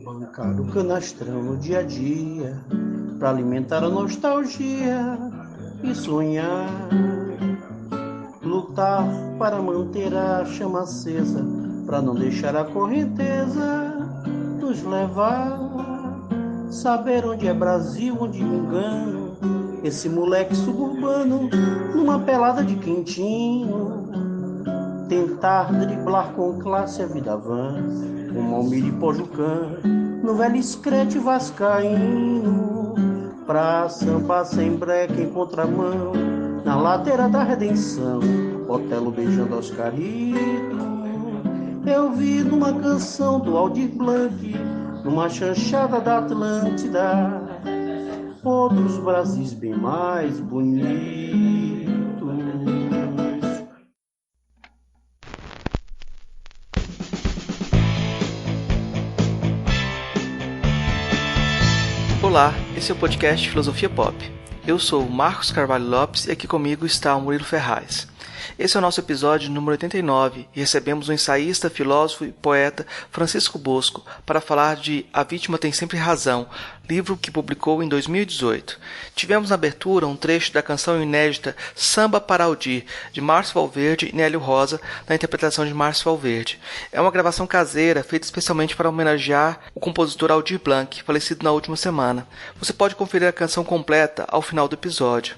Bancar o canastrão no dia a dia, pra alimentar a nostalgia e sonhar. Lutar para manter a chama acesa, pra não deixar a correnteza nos levar. Saber onde é Brasil, onde me engano, esse moleque suburbano numa pelada de quentinho. Tentar driblar com classe a vida vã, como Almir e Pojucã, no velho escrete vascaíno. Pra samba sem breque em contramão, na ladeira da redenção, Otelo beijando Oscarito. Eu vi numa canção do Aldir Blanc, numa chanchada da Atlântida, outros Brasis bem mais bonitos. Olá, esse é o podcast Filosofia Pop. Eu sou o Marcos Carvalho Lopes e aqui comigo está o Murilo Ferraz. Esse é o nosso episódio número 89 e recebemos o ensaísta, filósofo e poeta Francisco Bosco para falar de A Vítima Tem Sempre Razão, livro que publicou em 2018. Tivemos na abertura um trecho da canção inédita Samba para Aldir, de Márcio Valverde e Nélio Rosa, na interpretação de Márcio Valverde. É uma gravação caseira feita especialmente para homenagear o compositor Aldir Blanc, falecido na última semana. Você pode conferir a canção completa ao final do episódio.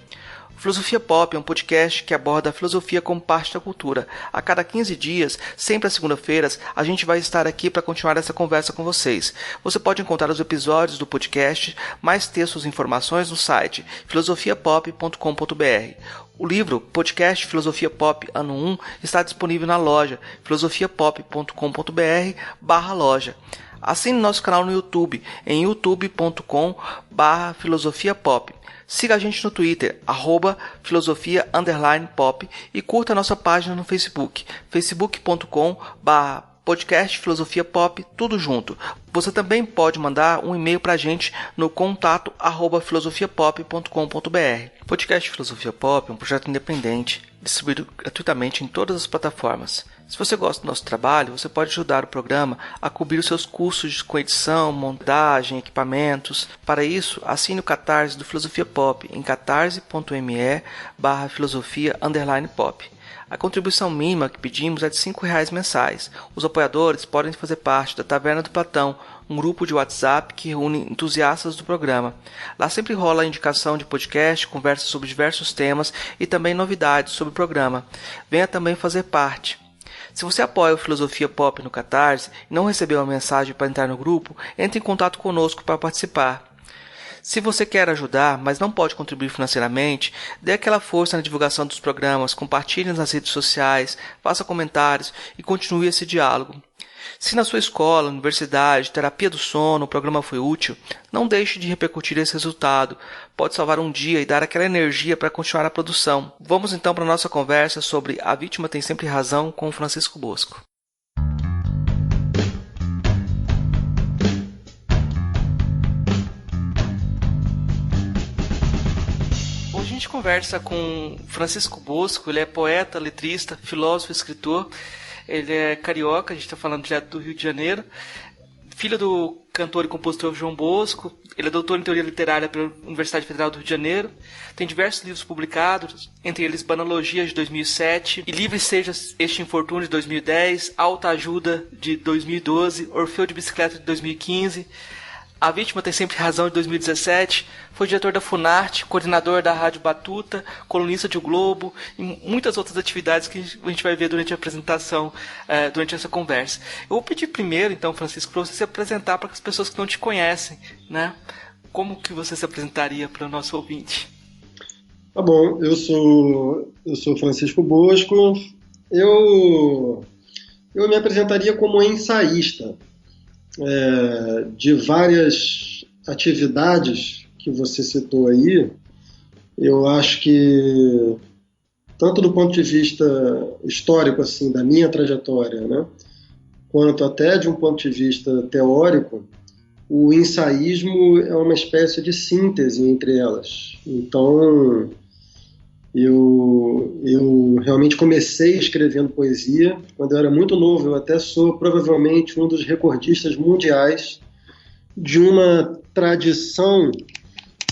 Filosofia Pop é um podcast que aborda a filosofia como parte da cultura. A cada 15 dias, sempre às segundas-feiras, a gente vai estar aqui para continuar essa conversa com vocês. Você pode encontrar os episódios do podcast, mais textos e informações no site filosofiapop.com.br. O livro Podcast Filosofia Pop Ano 1 está disponível na loja filosofiapop.com.br/loja. Assine nosso canal no YouTube em youtube.com/filosofiapop. Siga a gente no Twitter, @filosofia_pop e curta a nossa página no Facebook, facebook.com/podcast Filosofia Pop, tudo junto. Você também pode mandar um e-mail para a gente no contato@filosofiapop.com.br. O podcast Filosofia Pop é um projeto independente, distribuído gratuitamente em todas as plataformas. Se você gosta do nosso trabalho, você pode ajudar o programa a cobrir os seus custos com edição, montagem, equipamentos. Para isso, assine o Catarse do Filosofia Pop em catarse.me/filosofia_pop. A contribuição mínima que pedimos é de R$5 mensais. Os apoiadores podem fazer parte da Taverna do Platão, um grupo de WhatsApp que reúne entusiastas do programa. Lá sempre rola a indicação de podcast, conversas sobre diversos temas e também novidades sobre o programa. Venha também fazer parte. Se você apoia o Filosofia Pop no Catarse e não recebeu a mensagem para entrar no grupo, entre em contato conosco para participar. Se você quer ajudar, mas não pode contribuir financeiramente, dê aquela força na divulgação dos programas, compartilhe nas redes sociais, faça comentários e continue esse diálogo. Se na sua escola, universidade, terapia do sono, o programa foi útil, não deixe de repercutir esse resultado. Pode salvar um dia e dar aquela energia para continuar a produção. Vamos então para a nossa conversa sobre A Vítima Tem Sempre Razão com Francisco Bosco. Hoje a gente conversa com Francisco Bosco, ele é poeta, letrista, filósofo e escritor. Ele é carioca, a gente está falando direto do Rio de Janeiro, filho do cantor e compositor João Bosco. Ele é doutor em teoria literária pela Universidade Federal do Rio de Janeiro, tem diversos livros publicados, entre eles Banologia de 2007, E Livre Seja Este Infortúnio de 2010, Alta Ajuda de 2012, Orfeu de Bicicleta de 2015, A Vítima Tem Sempre Razão de 2017, foi diretor da Funarte, coordenador da Rádio Batuta, colunista de O Globo e muitas outras atividades que a gente vai ver durante a apresentação, durante essa conversa. Eu vou pedir primeiro, então, Francisco, para você se apresentar para as pessoas que não te conhecem, né? Como que você se apresentaria para o nosso ouvinte? Tá bom, eu sou Francisco Bosco, eu me apresentaria como ensaísta de várias atividades que você citou aí. Eu acho que, tanto do ponto de vista histórico, assim, da minha trajetória, né, quanto até de um ponto de vista teórico, o ensaísmo é uma espécie de síntese entre elas. Então, Eu realmente comecei escrevendo poesia quando eu era muito novo. Eu até sou provavelmente um dos recordistas mundiais de uma tradição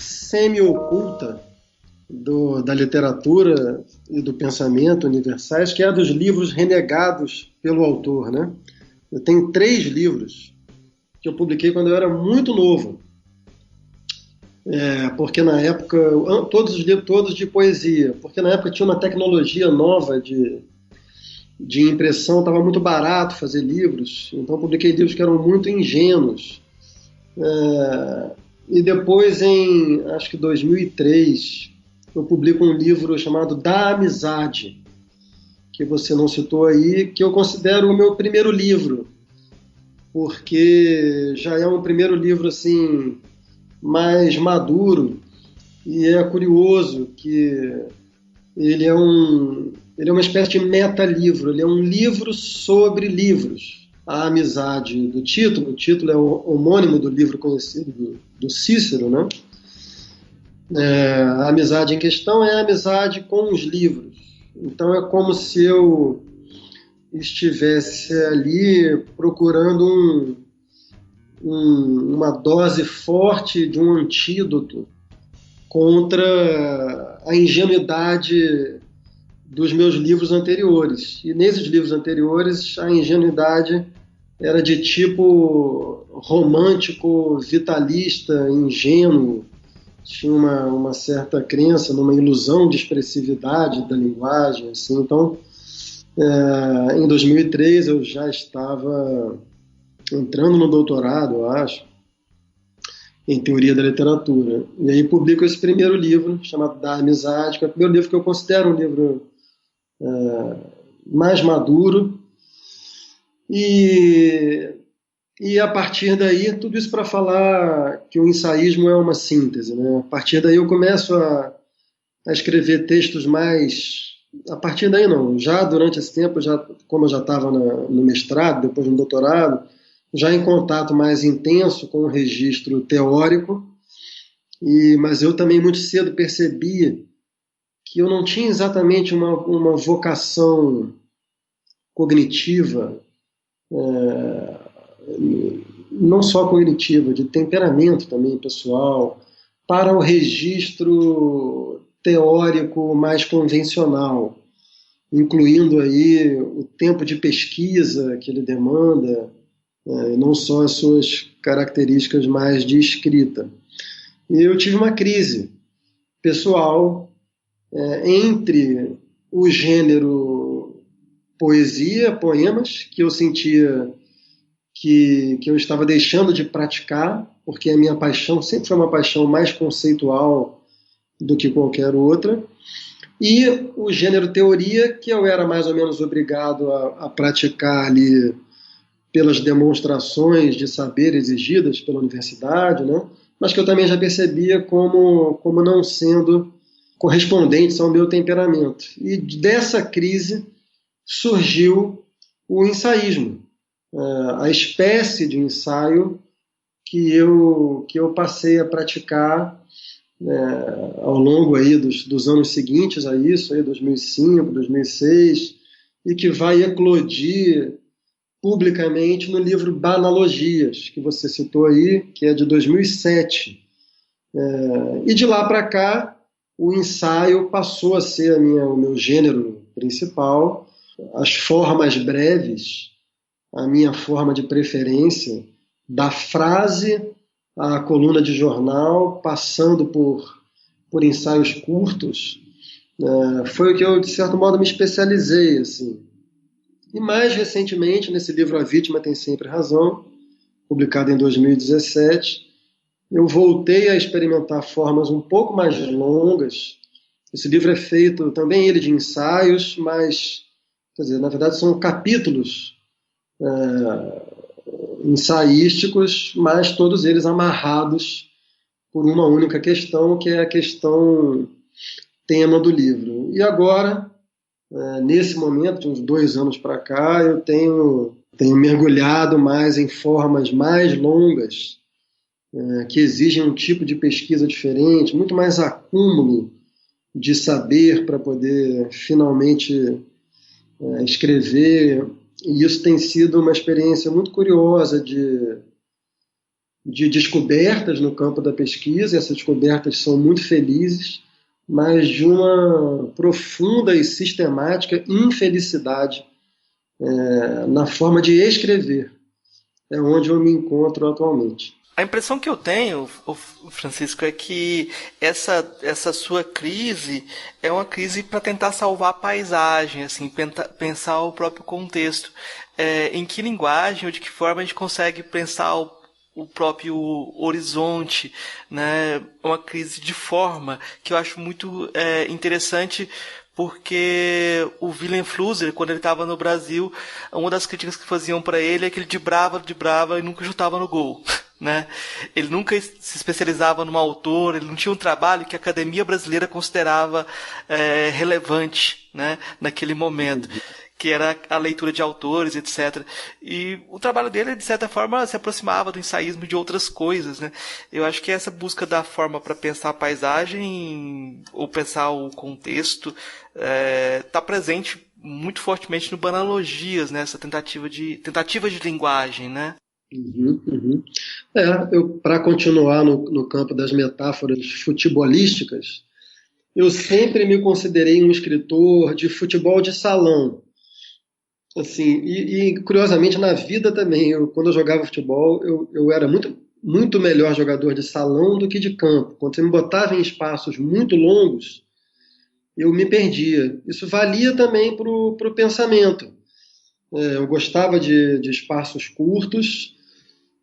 semi-oculta da literatura e do pensamento universais, que é a dos livros renegados pelo autor, né? Eu tenho 3 livros que eu publiquei quando eu era muito novo, porque na época, todos os livros todos de poesia, porque na época tinha uma tecnologia nova de impressão, estava muito barato fazer livros, então eu publiquei livros que eram muito ingênuos. E depois, em acho que 2003, eu publico um livro chamado Da Amizade, que você não citou aí, que eu considero o meu primeiro livro, porque já é um primeiro livro assim mais maduro, e é curioso que ele é uma espécie de meta-livro, ele é um livro sobre livros. A amizade do título, o título é o homônimo do livro conhecido do Cícero, né? A amizade em questão é a amizade com os livros. Então é como se eu estivesse ali procurando uma dose forte de um antídoto contra a ingenuidade dos meus livros anteriores. E nesses livros anteriores, a ingenuidade era de tipo romântico, vitalista, ingênuo. Tinha uma certa crença numa ilusão de expressividade da linguagem. Assim. Então, em 2003, eu já estava entrando no doutorado, eu acho, em teoria da literatura. E aí publico esse primeiro livro, chamado Da Amizade, que é o primeiro livro que eu considero um livro mais maduro. E a partir daí, tudo isso para falar que o ensaísmo é uma síntese, né? A partir daí eu começo a escrever textos mais... A partir daí não, já durante esse tempo, como eu já estava no mestrado, depois no doutorado, já em contato mais intenso com o registro teórico, mas eu também muito cedo percebi que eu não tinha exatamente uma vocação cognitiva, não só cognitiva, de temperamento também pessoal, para o registro teórico mais convencional, incluindo aí o tempo de pesquisa que ele demanda, não só as suas características mais de escrita. E eu tive uma crise pessoal entre o gênero poesia, poemas, que eu sentia que eu estava deixando de praticar, porque a minha paixão sempre foi uma paixão mais conceitual do que qualquer outra, e o gênero teoria, que eu era mais ou menos obrigado a praticar ali pelas demonstrações de saber exigidas pela universidade, né? Mas que eu também já percebia como não sendo correspondentes ao meu temperamento. E dessa crise surgiu o ensaísmo, a espécie de ensaio que eu passei a praticar ao longo aí dos anos seguintes a isso, aí 2005, 2006, e que vai eclodir publicamente no livro Banalogias, que você citou aí, que é de 2007. E de lá para cá, o ensaio passou a ser o meu gênero principal, as formas breves, a minha forma de preferência, da frase à coluna de jornal, passando por ensaios curtos, foi o que eu, de certo modo, me especializei, assim. E mais recentemente, nesse livro A Vítima Tem Sempre Razão, publicado em 2017, eu voltei a experimentar formas um pouco mais longas. Esse livro é feito também ele de ensaios, mas, quer dizer, na verdade são capítulos ensaísticos, mas todos eles amarrados por uma única questão, que é a questão tema do livro. E agora, nesse momento, de uns 2 anos para cá, eu tenho mergulhado mais em formas mais longas, que exigem um tipo de pesquisa diferente, muito mais acúmulo de saber para poder finalmente escrever. E isso tem sido uma experiência muito curiosa de descobertas no campo da pesquisa. Essas descobertas são muito felizes, mas de uma profunda e sistemática infelicidade na forma de escrever. É onde eu me encontro atualmente. A impressão que eu tenho, Francisco, é que essa sua crise é uma crise para tentar salvar a paisagem, assim, pensar o próprio contexto. Em que linguagem ou de que forma a gente consegue pensar o próprio horizonte, né? Uma crise de forma que eu acho muito interessante, porque o Willem Flusser, quando ele estava no Brasil, uma das críticas que faziam para ele é que ele dibrava e nunca chutava no gol. Né? Ele nunca se especializava num autor, ele não tinha um trabalho que a Academia Brasileira considerava relevante, né? Naquele momento, que era a leitura de autores, etc. E o trabalho dele, de certa forma, se aproximava do ensaísmo de outras coisas, né? Eu acho que essa busca da forma para pensar a paisagem ou pensar o contexto está presente muito fortemente no Banalogias, né? Essa tentativa de linguagem, né? Uhum. Para continuar no campo das metáforas futebolísticas, eu sempre me considerei um escritor de futebol de salão. Assim, e curiosamente na vida também, quando eu jogava futebol, eu era muito, muito melhor jogador de salão do que de campo. Quando você me botava em espaços muito longos, eu me perdia. Isso valia também para o pensamento. Eu gostava de espaços curtos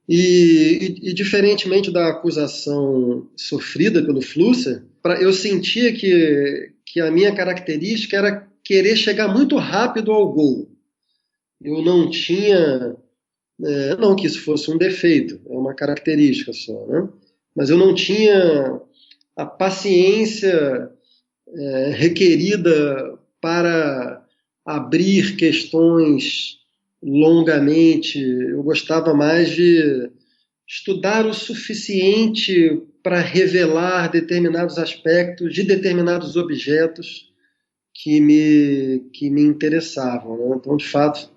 e diferentemente da acusação sofrida pelo Flusser, eu sentia que a minha característica era querer chegar muito rápido ao gol. Eu não tinha, não que isso fosse um defeito, é uma característica só, né? Mas eu não tinha a paciência requerida para abrir questões longamente. Eu gostava mais de estudar o suficiente para revelar determinados aspectos de determinados objetos que me interessavam, né? Então, de fato,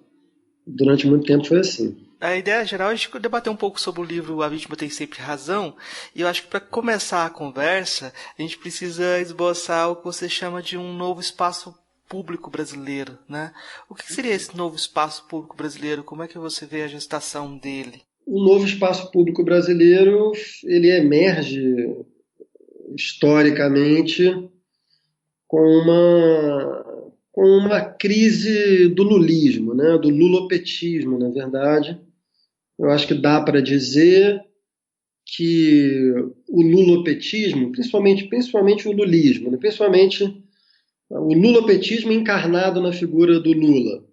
durante muito tempo foi assim. A ideia geral é a gente debater um pouco sobre o livro A Vítima Tem Sempre Razão, e eu acho que para começar a conversa, a gente precisa esboçar o que você chama de um novo espaço público brasileiro, né? O que seria esse novo espaço público brasileiro? Como é que você vê a gestação dele? O novo espaço público brasileiro, ele emerge historicamente com uma crise do lulismo, né? Do lulopetismo, na verdade. Eu acho que dá para dizer que o lulopetismo, principalmente o lulismo, né? Principalmente o lulopetismo encarnado na figura do Lula,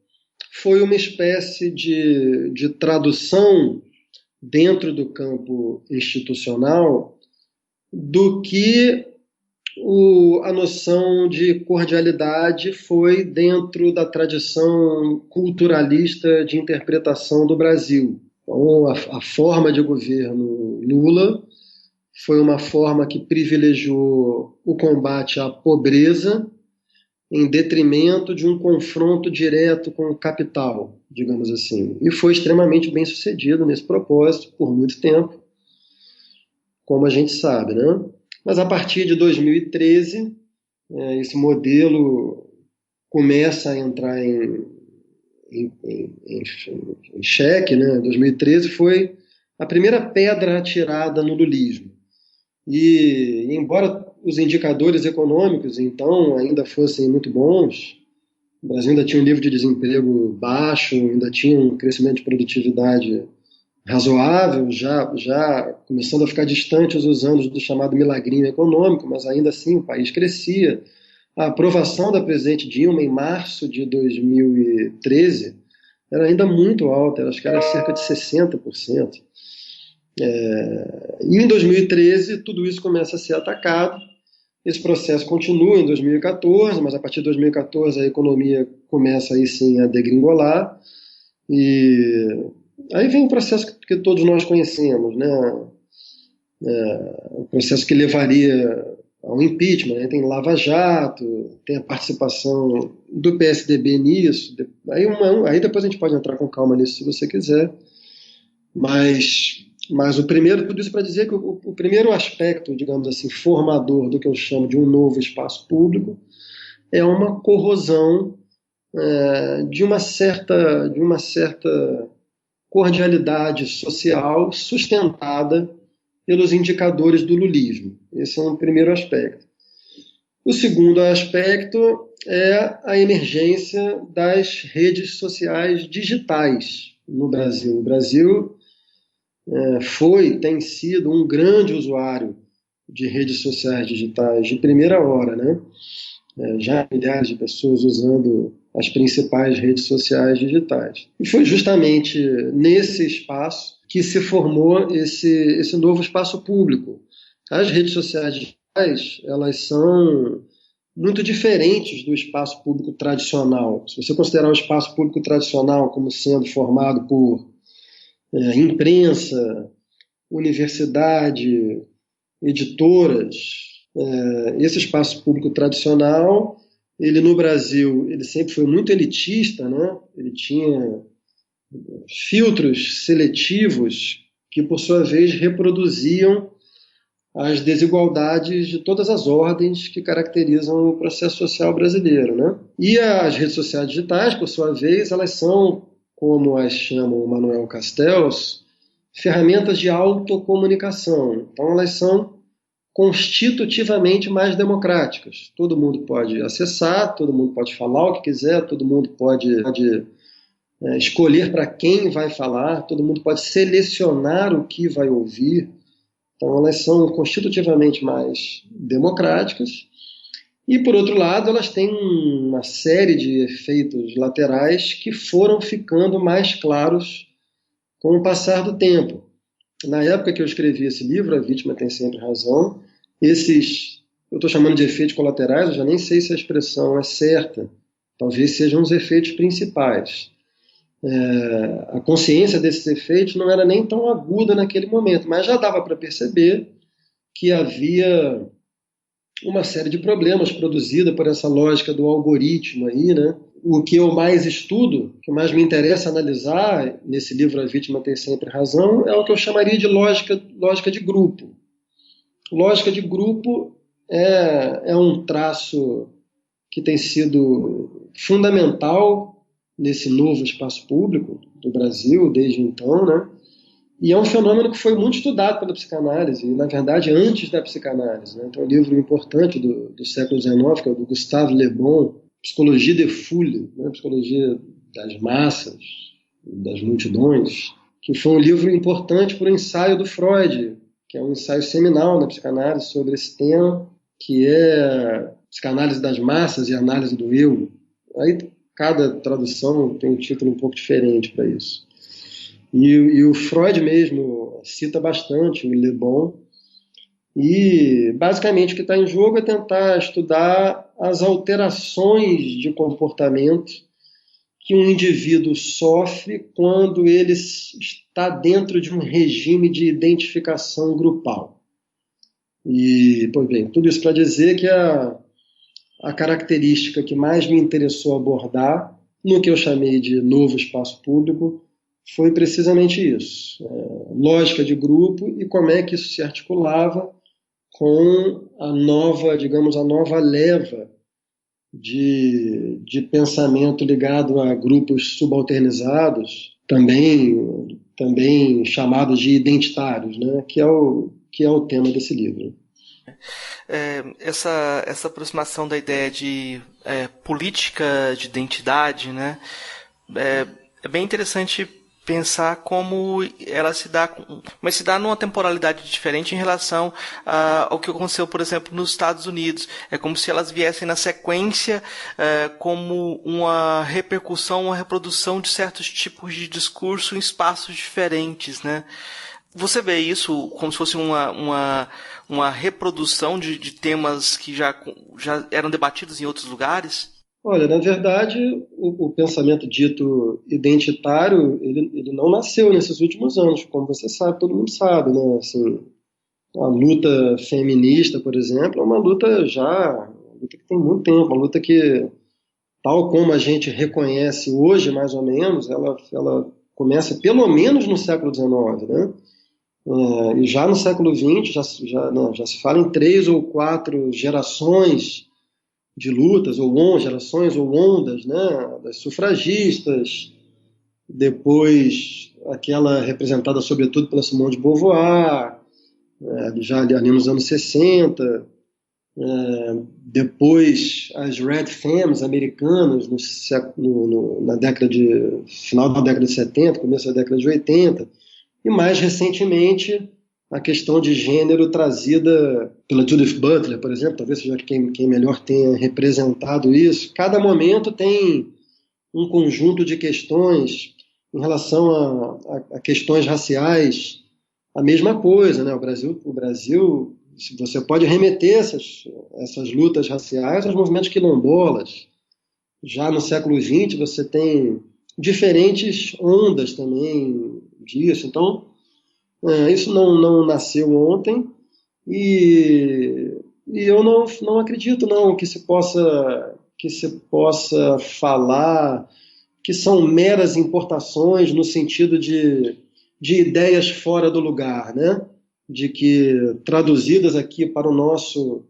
foi uma espécie de tradução dentro do campo institucional do que a noção de cordialidade foi dentro da tradição culturalista de interpretação do Brasil. Então, a forma de governo Lula foi uma forma que privilegiou o combate à pobreza em detrimento de um confronto direto com o capital, digamos assim. E foi extremamente bem sucedido nesse propósito por muito tempo, como a gente sabe, né? Mas a partir de 2013, esse modelo começa a entrar em xeque, né? 2013 foi a primeira pedra atirada no lulismo. E embora os indicadores econômicos, então, ainda fossem muito bons, o Brasil ainda tinha um nível de desemprego baixo, ainda tinha um crescimento de produtividade razoável, já começando a ficar distantes os anos do chamado milagrinho econômico, mas ainda assim o país crescia. A aprovação da presidente Dilma em março de 2013 era ainda muito alta, acho que era cerca de 60%. E em 2013 tudo isso começa a ser atacado. Esse processo continua em 2014, mas a partir de 2014 a economia começa aí sim a degringolar, e aí vem um processo que todos nós conhecemos, né? O processo que levaria ao impeachment, né? Tem Lava Jato, tem a participação do PSDB nisso. Aí depois a gente pode entrar com calma nisso se você quiser. Mas o primeiro, tudo isso para dizer que o primeiro aspecto, digamos assim, formador do que eu chamo de um novo espaço público é uma corrosão de uma certa cordialidade social sustentada pelos indicadores do lulismo. Esse é um primeiro aspecto. O segundo aspecto é a emergência das redes sociais digitais no Brasil. O Brasil tem sido um grande usuário de redes sociais digitais de primeira hora, né? Já milhares de pessoas usando as principais redes sociais digitais. E foi justamente nesse espaço que se formou esse novo espaço público. As redes sociais digitais, elas são muito diferentes do espaço público tradicional. Se você considerar o espaço público tradicional como sendo formado por imprensa, universidade, editoras, esse espaço público tradicional, ele no Brasil, ele sempre foi muito elitista, né? Ele tinha filtros seletivos que, por sua vez, reproduziam as desigualdades de todas as ordens que caracterizam o processo social brasileiro, né? E as redes sociais digitais, por sua vez, elas são, como as chama o Manuel Castells, ferramentas de autocomunicação. Então, elas são constitutivamente mais democráticas. Todo mundo pode acessar, todo mundo pode falar o que quiser, todo mundo pode escolher para quem vai falar, todo mundo pode selecionar o que vai ouvir. Então, elas são constitutivamente mais democráticas. E, por outro lado, elas têm uma série de efeitos laterais que foram ficando mais claros com o passar do tempo. Na época que eu escrevi esse livro, A Vítima Tem Sempre Razão, eu estou chamando de efeitos colaterais, eu já nem sei se a expressão é certa, talvez sejam os efeitos principais. A consciência desses efeitos não era nem tão aguda naquele momento, mas já dava para perceber que havia uma série de problemas produzida por essa lógica do algoritmo aí, né? O que eu mais estudo, o que mais me interessa analisar nesse livro A Vítima Tem Sempre Razão, é o que eu chamaria de lógica de grupo. Lógica de grupo é um traço que tem sido fundamental nesse novo espaço público do Brasil desde então, né? E é um fenômeno que foi muito estudado pela psicanálise, e, na verdade, antes da psicanálise, né? Então, um livro importante do século XIX, que é o do Gustave Le Bon, Psicologie des Foules, né? Psicologia das massas, das multidões, que foi um livro importante para o ensaio do Freud, que é um ensaio seminal na psicanálise sobre esse tema, que é psicanálise das massas e análise do eu. Aí cada tradução tem um título um pouco diferente para isso. E o Freud mesmo cita bastante o Le Bon, e basicamente o que está em jogo é tentar estudar as alterações de comportamento que um indivíduo sofre quando ele está dentro de um regime de identificação grupal. E, pois bem, tudo isso para dizer que a característica que mais me interessou abordar, no que eu chamei de novo espaço público, foi precisamente isso. Lógica de grupo e como é que isso se articulava com a nova leva de pensamento ligado a grupos subalternizados, também chamados de identitários, né? que é o tema desse livro. Essa aproximação da ideia de política de identidade, né? É bem interessante pensar como ela se dá, mas se dá numa temporalidade diferente em relação ao que aconteceu, por exemplo, nos Estados Unidos. É como se elas viessem na sequência como uma repercussão, uma reprodução de certos tipos de discurso em espaços diferentes, né? Você vê isso como se fosse uma reprodução de temas que já eram debatidos em outros lugares? Olha, na verdade, o pensamento dito identitário, ele não nasceu nesses últimos anos, como você sabe, todo mundo sabe, né? Assim, A luta feminista, por exemplo, é uma luta que tem muito tempo, uma luta que, tal como a gente reconhece hoje, mais ou menos, ela começa pelo menos no século XIX, né? E já no século XX já se fala em 3 ou 4 gerações de lutas, gerações ou ondas, né? Das sufragistas, depois aquela representada sobretudo pela Simone de Beauvoir, já ali nos anos 60, depois as Red Femmes americanas na final da década de 70, começo da década de 80, e mais recentemente a questão de gênero trazida pela Judith Butler, por exemplo, talvez seja quem melhor tenha representado isso. Cada momento tem um conjunto de questões em relação a questões raciais, a mesma coisa, né? O Brasil, você pode remeter essas lutas raciais aos movimentos quilombolas. Já no século XX você tem diferentes ondas também disso. Então, isso não nasceu ontem e eu não acredito não que se possa falar que são meras importações no sentido de ideias fora do lugar, né? De que traduzidas aqui para o nosso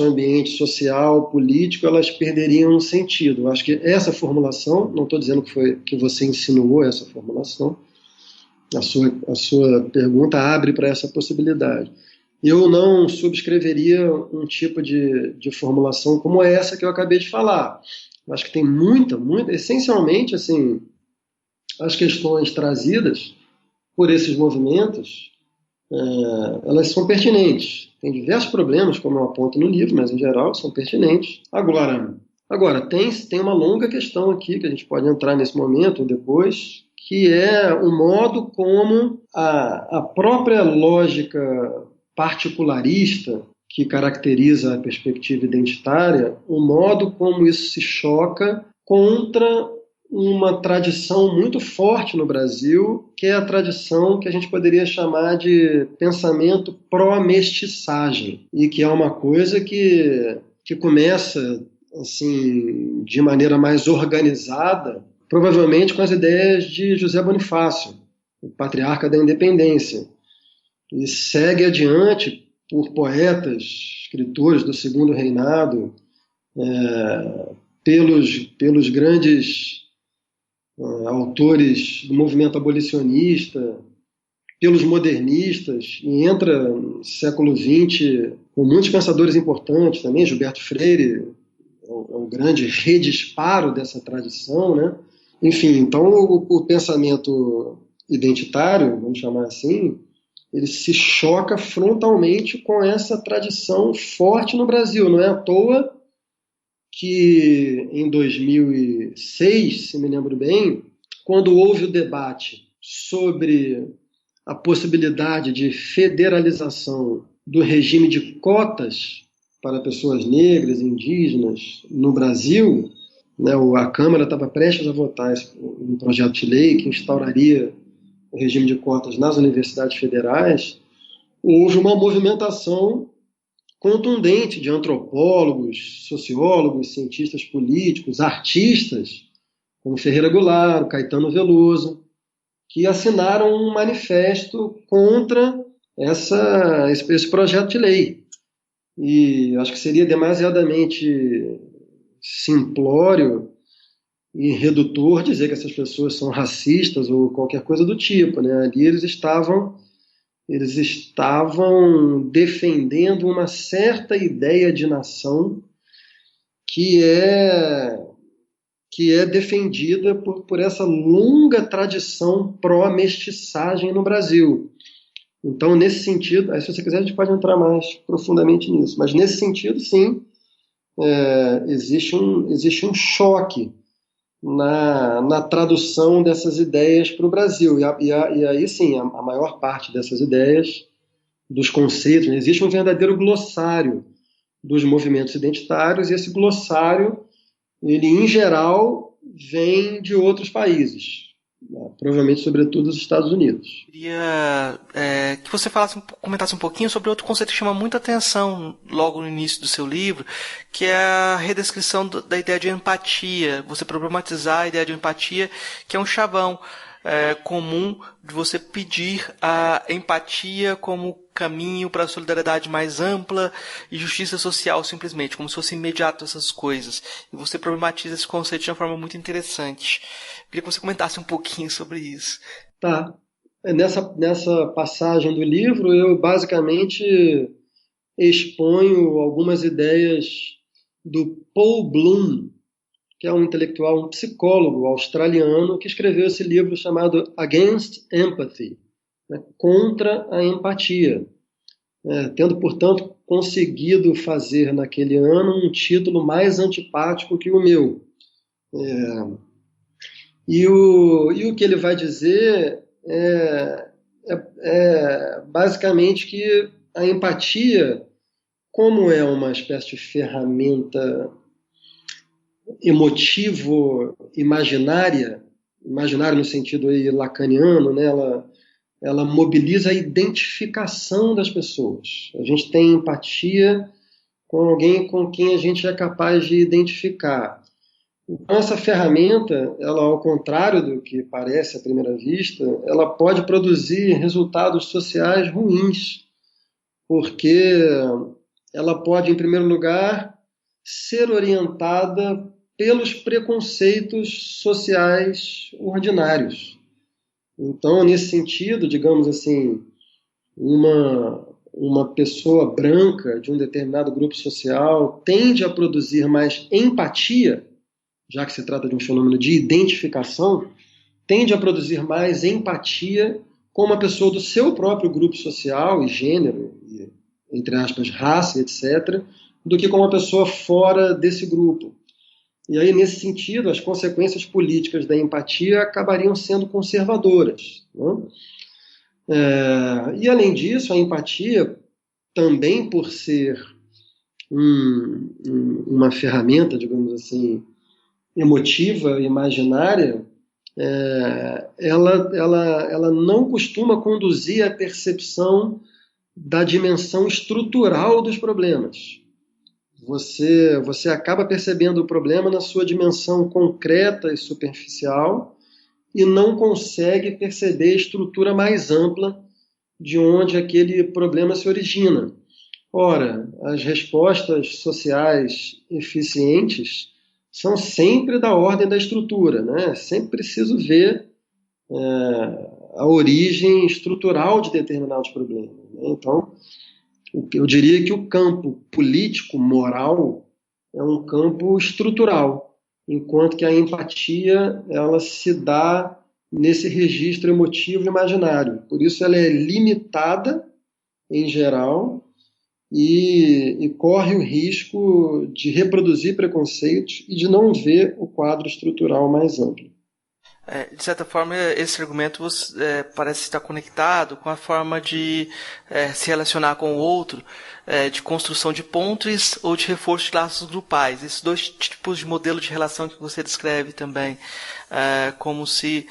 ambiente social, político, elas perderiam um sentido. Eu acho que essa formulação, não estou dizendo que você insinuou essa formulação, a sua pergunta abre para essa possibilidade. Eu não subscreveria um tipo de formulação como essa que eu acabei de falar. Eu acho que tem essencialmente, assim, as questões trazidas por esses movimentos, elas são pertinentes. Tem diversos problemas, como eu aponto no livro, mas em geral são pertinentes. Agora tem uma longa questão aqui, que a gente pode entrar nesse momento ou depois, que é o modo como a própria lógica particularista que caracteriza a perspectiva identitária, o modo como isso se choca contra uma tradição muito forte no Brasil, que é a tradição que a gente poderia chamar de pensamento pró-mestiçagem, e que é uma coisa que começa assim, de maneira mais organizada, provavelmente com as ideias de José Bonifácio, o patriarca da independência, e segue adiante por poetas, escritores do Segundo Reinado, pelos grandes autores do movimento abolicionista, pelos modernistas, e entra no século XX com muitos pensadores importantes também. Gilberto Freire é um grande redisparo dessa tradição, né? Enfim, então o pensamento identitário, vamos chamar assim, ele se choca frontalmente com essa tradição forte no Brasil. Não é à toa que em 2006, se me lembro bem, quando houve o debate sobre a possibilidade de federalização do regime de cotas para pessoas negras e indígenas no Brasil, né, a Câmara estava prestes a votar um projeto de lei que instauraria o regime de cotas nas universidades federais. Houve uma movimentação contundente de antropólogos, sociólogos, cientistas políticos, artistas, como Ferreira Goulart, Caetano Veloso, que assinaram um manifesto contra esse projeto de lei. E acho que seria demasiadamente simplório e redutor dizer que essas pessoas são racistas ou qualquer coisa do tipo, né? Ali eles estavam defendendo uma certa ideia de nação que é defendida por essa longa tradição pró-mestiçagem no Brasil. Então, nesse sentido, aí, se você quiser, a gente pode entrar mais profundamente nisso, mas nesse sentido, sim, existe um choque na tradução dessas ideias para o Brasil. E aí, sim, a maior parte dessas ideias, dos conceitos, né? Existe um verdadeiro glossário dos movimentos identitários, e esse glossário, ele, em geral, vem de outros países. provavelmente sobretudo os Estados Unidos. Queria que você comentasse um pouquinho sobre outro conceito que chama muita atenção logo no início do seu livro, que é a redescrição da ideia de empatia, você problematizar a ideia de empatia, que é um chavão comum de você pedir a empatia como caminho para a solidariedade mais ampla e justiça social simplesmente, como se fosse imediato essas coisas. E você problematiza esse conceito de uma forma muito interessante. Queria que você comentasse um pouquinho sobre isso. Tá. Nessa passagem do livro, eu basicamente exponho algumas ideias do Paul Bloom, que é um intelectual, um psicólogo australiano, que escreveu esse livro chamado Against Empathy, né, contra a empatia, tendo, portanto, conseguido fazer naquele ano um título mais antipático que o meu. E o que ele vai dizer basicamente que a empatia, como é uma espécie de ferramenta emotivo-imaginária no sentido aí lacaniano, né? Ela mobiliza a identificação das pessoas. A gente tem empatia com alguém com quem a gente é capaz de identificar. Então, essa ferramenta, ela, ao contrário do que parece à primeira vista, ela pode produzir resultados sociais ruins, porque ela pode, em primeiro lugar, ser orientada pelos preconceitos sociais ordinários. Então, nesse sentido, digamos assim, uma pessoa branca de um determinado grupo social tende a produzir mais empatia, já que se trata de um fenômeno de identificação, tende a produzir mais empatia com uma pessoa do seu próprio grupo social e gênero, e, entre aspas, raça, etc., do que com uma pessoa fora desse grupo. E aí, nesse sentido, as consequências políticas da empatia acabariam sendo conservadoras, né? E, além disso, a empatia, também por ser uma ferramenta, digamos assim, emotiva, imaginária, ela não costuma conduzir à percepção da dimensão estrutural dos problemas. Você acaba percebendo o problema na sua dimensão concreta e superficial e não consegue perceber a estrutura mais ampla de onde aquele problema se origina. Ora, as respostas sociais eficientes são sempre da ordem da estrutura, né? Sempre preciso ver a origem estrutural de determinados problemas, né? Então, eu diria que o campo político-moral é um campo estrutural, enquanto que a empatia ela se dá nesse registro emotivo imaginário. Por isso ela é limitada, em geral, e corre o risco de reproduzir preconceitos e de não ver o quadro estrutural mais amplo. De certa forma, esse argumento parece estar conectado com a forma de se relacionar com o outro, de construção de pontes ou de reforço de laços grupais. Esses dois tipos de modelo de relação que você descreve também, como se,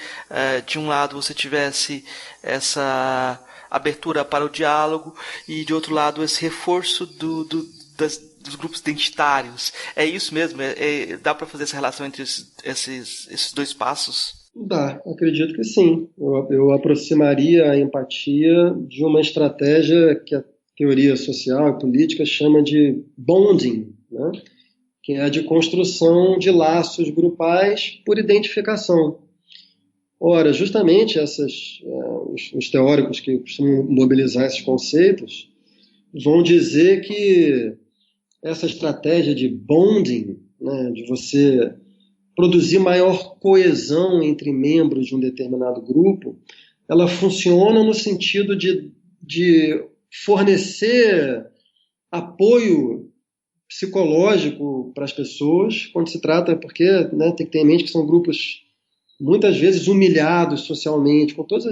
de um lado, você tivesse essa abertura para o diálogo e, de outro lado, esse reforço dos grupos identitários. É isso mesmo? Dá para fazer essa relação entre esses dois passos? Dá, acredito que sim. Eu aproximaria a empatia de uma estratégia que a teoria social e política chama de bonding, né? Que é a de construção de laços grupais por identificação. Ora, justamente os teóricos que costumam mobilizar esses conceitos vão dizer que essa estratégia de bonding, né, de você produzir maior coesão entre membros de um determinado grupo, ela funciona no sentido de fornecer apoio psicológico para as pessoas, quando se trata, porque tem que ter em mente que são grupos muitas vezes humilhados socialmente, com todos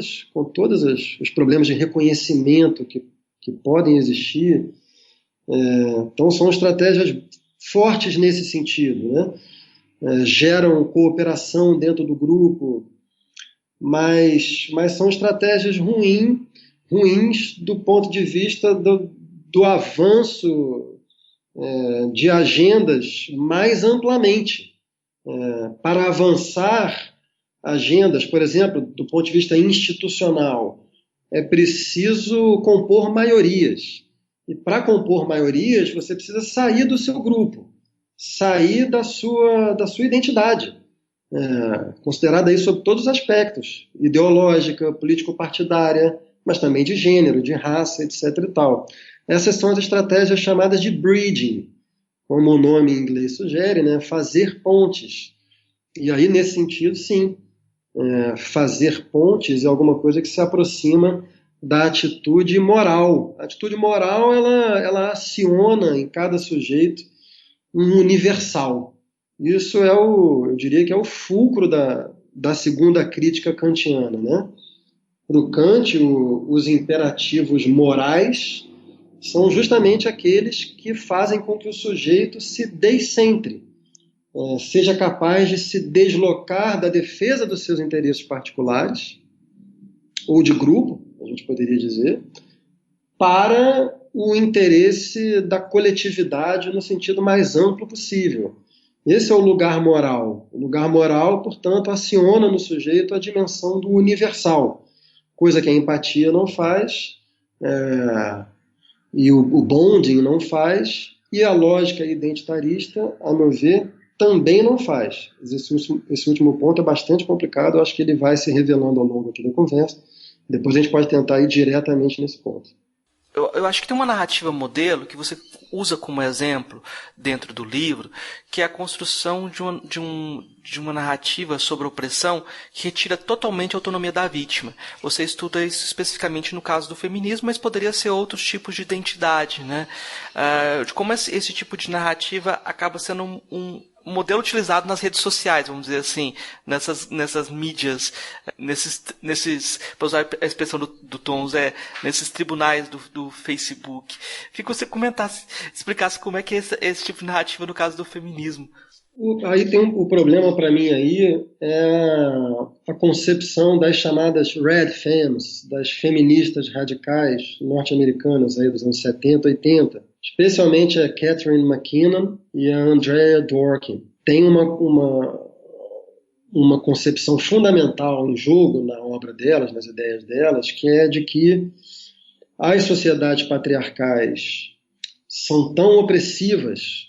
os problemas de reconhecimento que podem existir. Então são estratégias fortes nesse sentido, né? Geram cooperação dentro do grupo, mas são estratégias ruins do ponto de vista do avanço de agendas mais amplamente. Para avançar agendas, por exemplo, do ponto de vista institucional, é preciso compor maiorias. E para compor maiorias, você precisa sair do seu grupo, sair da sua identidade, considerada aí sob todos os aspectos, ideológica, político-partidária, mas também de gênero, de raça, etc. e tal. Essas são as estratégias chamadas de bridging, como o nome em inglês sugere, né? Fazer pontes. E aí, nesse sentido, sim, fazer pontes é alguma coisa que se aproxima da atitude moral. A atitude moral, ela aciona em cada sujeito um universal. Isso eu diria que é o fulcro da segunda crítica kantiana, né? Para o Kant, os imperativos morais são justamente aqueles que fazem com que o sujeito se descentre, seja capaz de se deslocar da defesa dos seus interesses particulares, ou de grupo, a gente poderia dizer, para o interesse da coletividade no sentido mais amplo possível. Esse é o lugar moral. O lugar moral, portanto, aciona no sujeito a dimensão do universal, coisa que a empatia não faz, e o bonding não faz, e a lógica identitarista, a meu ver, também não faz. Esse último ponto é bastante complicado, eu acho que ele vai se revelando ao longo aqui da conversa. Depois a gente pode tentar ir diretamente nesse ponto. Eu acho que tem uma narrativa modelo que você usa como exemplo dentro do livro, que é a construção de uma narrativa sobre a opressão que retira totalmente a autonomia da vítima. Você estuda isso especificamente no caso do feminismo, mas poderia ser outros tipos de identidade, né? De como esse tipo de narrativa acaba sendo um modelo utilizado nas redes sociais, vamos dizer assim, nessas mídias, para usar a expressão do Tons, nesses tribunais do Facebook. Fica você explicasse como é que é esse tipo de narrativa no caso do feminismo. Aí tem o problema para mim aí, é a concepção das chamadas Red Femmes, das feministas radicais norte-americanas aí dos anos 70, 80. Especialmente a Catherine McKinnon e a Andrea Dworkin. Tem uma concepção fundamental em jogo na obra delas, nas ideias delas, que é de que as sociedades patriarcais são tão opressivas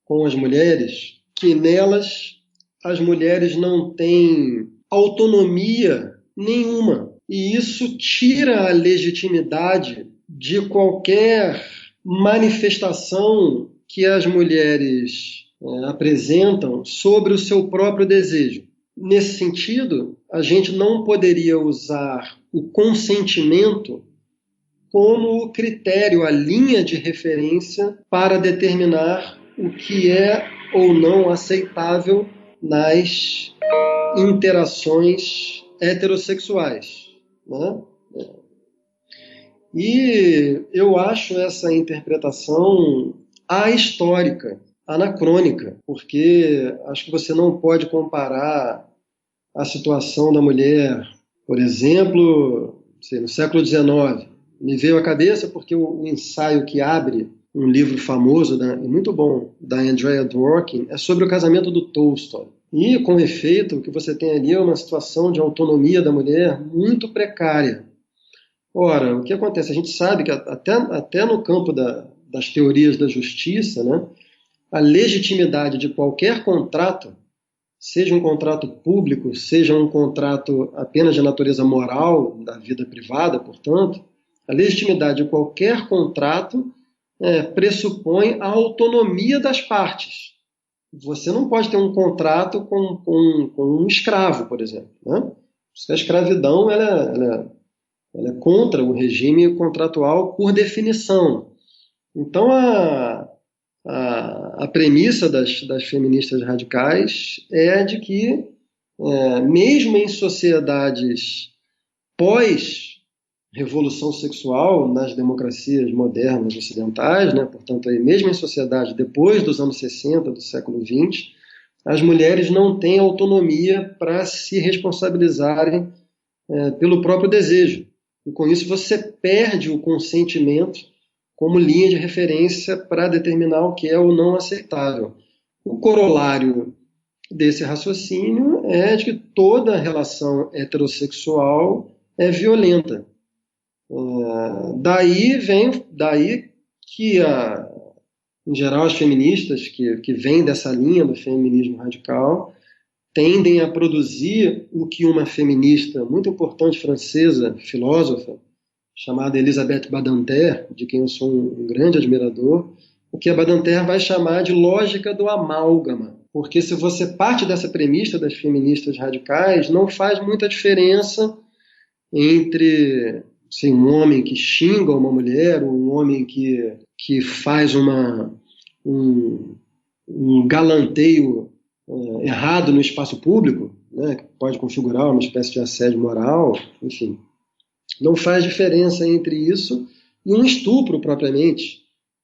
com as mulheres que nelas as mulheres não têm autonomia nenhuma. E isso tira a legitimidade de qualquer manifestação que as mulheres apresentam sobre o seu próprio desejo. Nesse sentido, a gente não poderia usar o consentimento como critério, a linha de referência para determinar o que é ou não aceitável nas interações heterossexuais, né? E eu acho essa interpretação ahistórica, anacrônica, porque acho que você não pode comparar a situação da mulher, por exemplo, no século XIX. Me veio à cabeça porque o ensaio que abre um livro famoso, muito bom, da Andrea Dworkin, é sobre o casamento do Tolstói. E, com efeito, o que você tem ali é uma situação de autonomia da mulher muito precária. Ora, o que acontece? A gente sabe que até no campo das teorias da justiça, né, a legitimidade de qualquer contrato, seja um contrato público, seja um contrato apenas de natureza moral, da vida privada, portanto, a legitimidade de qualquer contrato pressupõe a autonomia das partes. Você não pode ter um contrato com um escravo, por exemplo, né? A escravidão ela é contra o regime contratual por definição. Então, a premissa das feministas radicais é de que, mesmo em sociedades pós-revolução sexual, nas democracias modernas ocidentais, né, portanto, aí, mesmo em sociedade depois dos anos 60 do século XX, as mulheres não têm autonomia para se responsabilizarem pelo próprio desejo. E com isso você perde o consentimento como linha de referência para determinar o que é ou não aceitável. O corolário desse raciocínio é de que toda relação heterossexual é violenta. Daí que, em geral, as feministas que vêm dessa linha do feminismo radical tendem a produzir o que uma feminista muito importante francesa, filósofa, chamada Elisabeth Badinter, de quem eu sou um grande admirador, o que a Badinter vai chamar de lógica do amálgama. Porque se você parte dessa premissa das feministas radicais, não faz muita diferença entre um homem que xinga uma mulher, ou um homem que faz um galanteio errado no espaço público, né, que pode configurar uma espécie de assédio moral, enfim. Não faz diferença entre isso e um estupro propriamente.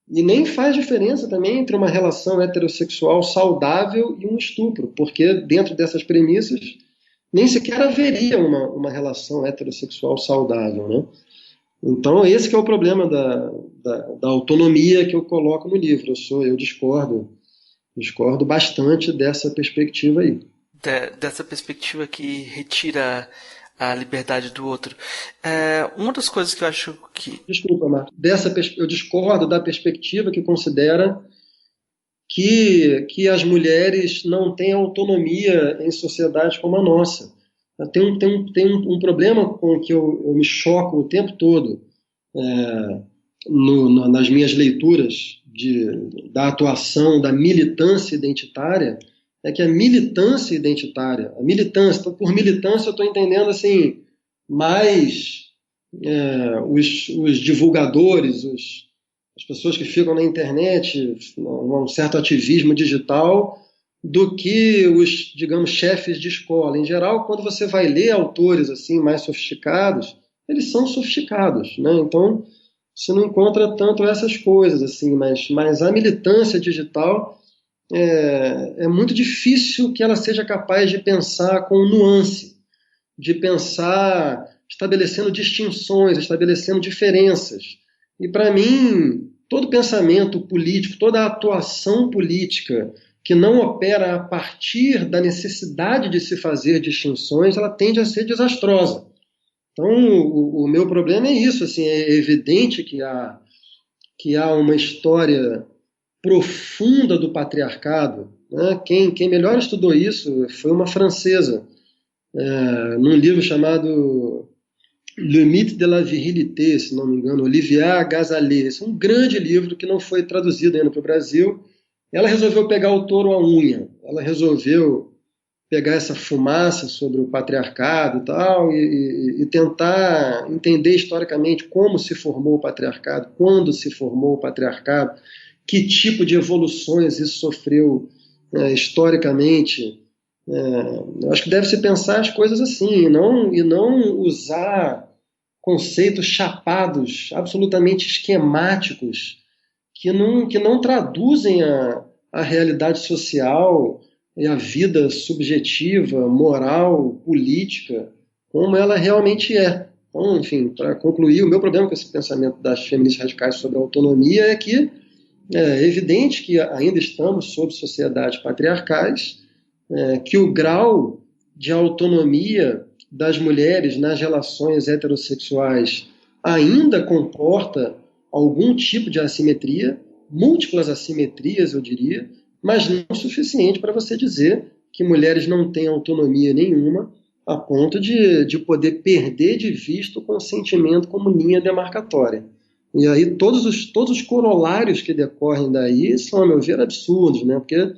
E nem faz diferença também entre uma relação heterossexual saudável e um estupro, porque dentro dessas premissas nem sequer haveria uma relação heterossexual saudável, né? Então esse que é o problema da autonomia que eu coloco no livro. Eu discordo bastante dessa perspectiva aí. Dessa perspectiva que retira a liberdade do outro. Uma das coisas que eu acho que... Desculpa, Marcos. Eu discordo da perspectiva que considera que as mulheres não têm autonomia em sociedades como a nossa. Tem um problema com que eu me choco o tempo todo nas minhas leituras da atuação da militância identitária, é que a militância, por militância eu estou entendendo assim, mais os divulgadores, as pessoas que ficam na internet, um certo ativismo digital, do que os, digamos, chefes de escola. Em geral, quando você vai ler autores assim mais sofisticados, eles são sofisticados, né? Então, você não encontra tanto essas coisas, assim, mas a militância digital é muito difícil que ela seja capaz de pensar com nuance, de pensar estabelecendo distinções, estabelecendo diferenças. E, para mim, todo pensamento político, toda atuação política que não opera a partir da necessidade de se fazer distinções, ela tende a ser desastrosa. Então, o meu problema é isso, assim, é evidente que há uma história profunda do patriarcado, né? Quem melhor estudou isso foi uma francesa, num livro chamado Le Mythe de la Virilité, se não me engano, Olivia Gazalet. Esse é um grande livro que não foi traduzido ainda para o Brasil. Ela resolveu pegar o touro à unha, ela resolveu pegar essa fumaça sobre o patriarcado e tal, e tentar entender historicamente como se formou o patriarcado, quando se formou o patriarcado, que tipo de evoluções isso sofreu historicamente. Eu acho que deve-se pensar as coisas assim, e não usar conceitos chapados, absolutamente esquemáticos, que não traduzem a realidade social e a vida subjetiva, moral, política, como ela realmente é. Então, enfim, para concluir, o meu problema com esse pensamento das feministas radicais sobre a autonomia é que é evidente que ainda estamos sob sociedades patriarcais, que o grau de autonomia das mulheres nas relações heterossexuais ainda comporta algum tipo de assimetria, múltiplas assimetrias, eu diria, mas não o suficiente para você dizer que mulheres não têm autonomia nenhuma a ponto de poder perder de vista o consentimento como linha demarcatória. E aí todos os corolários que decorrem daí são, a meu ver, absurdos, né? Porque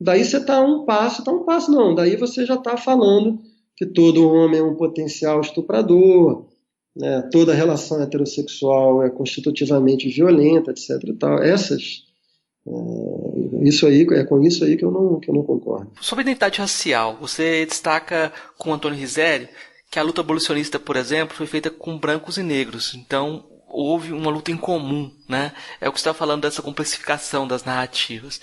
daí você está um passo não, daí você já está falando que todo homem é um potencial estuprador, né? Toda relação heterossexual é constitutivamente violenta, etc. E tal. Com isso aí que eu não concordo. Sobre a identidade racial, você destaca com Antônio Rizeri que a luta abolicionista, por exemplo, foi feita com brancos e negros. Então, houve uma luta em comum, né? É o que você está falando dessa complexificação das narrativas.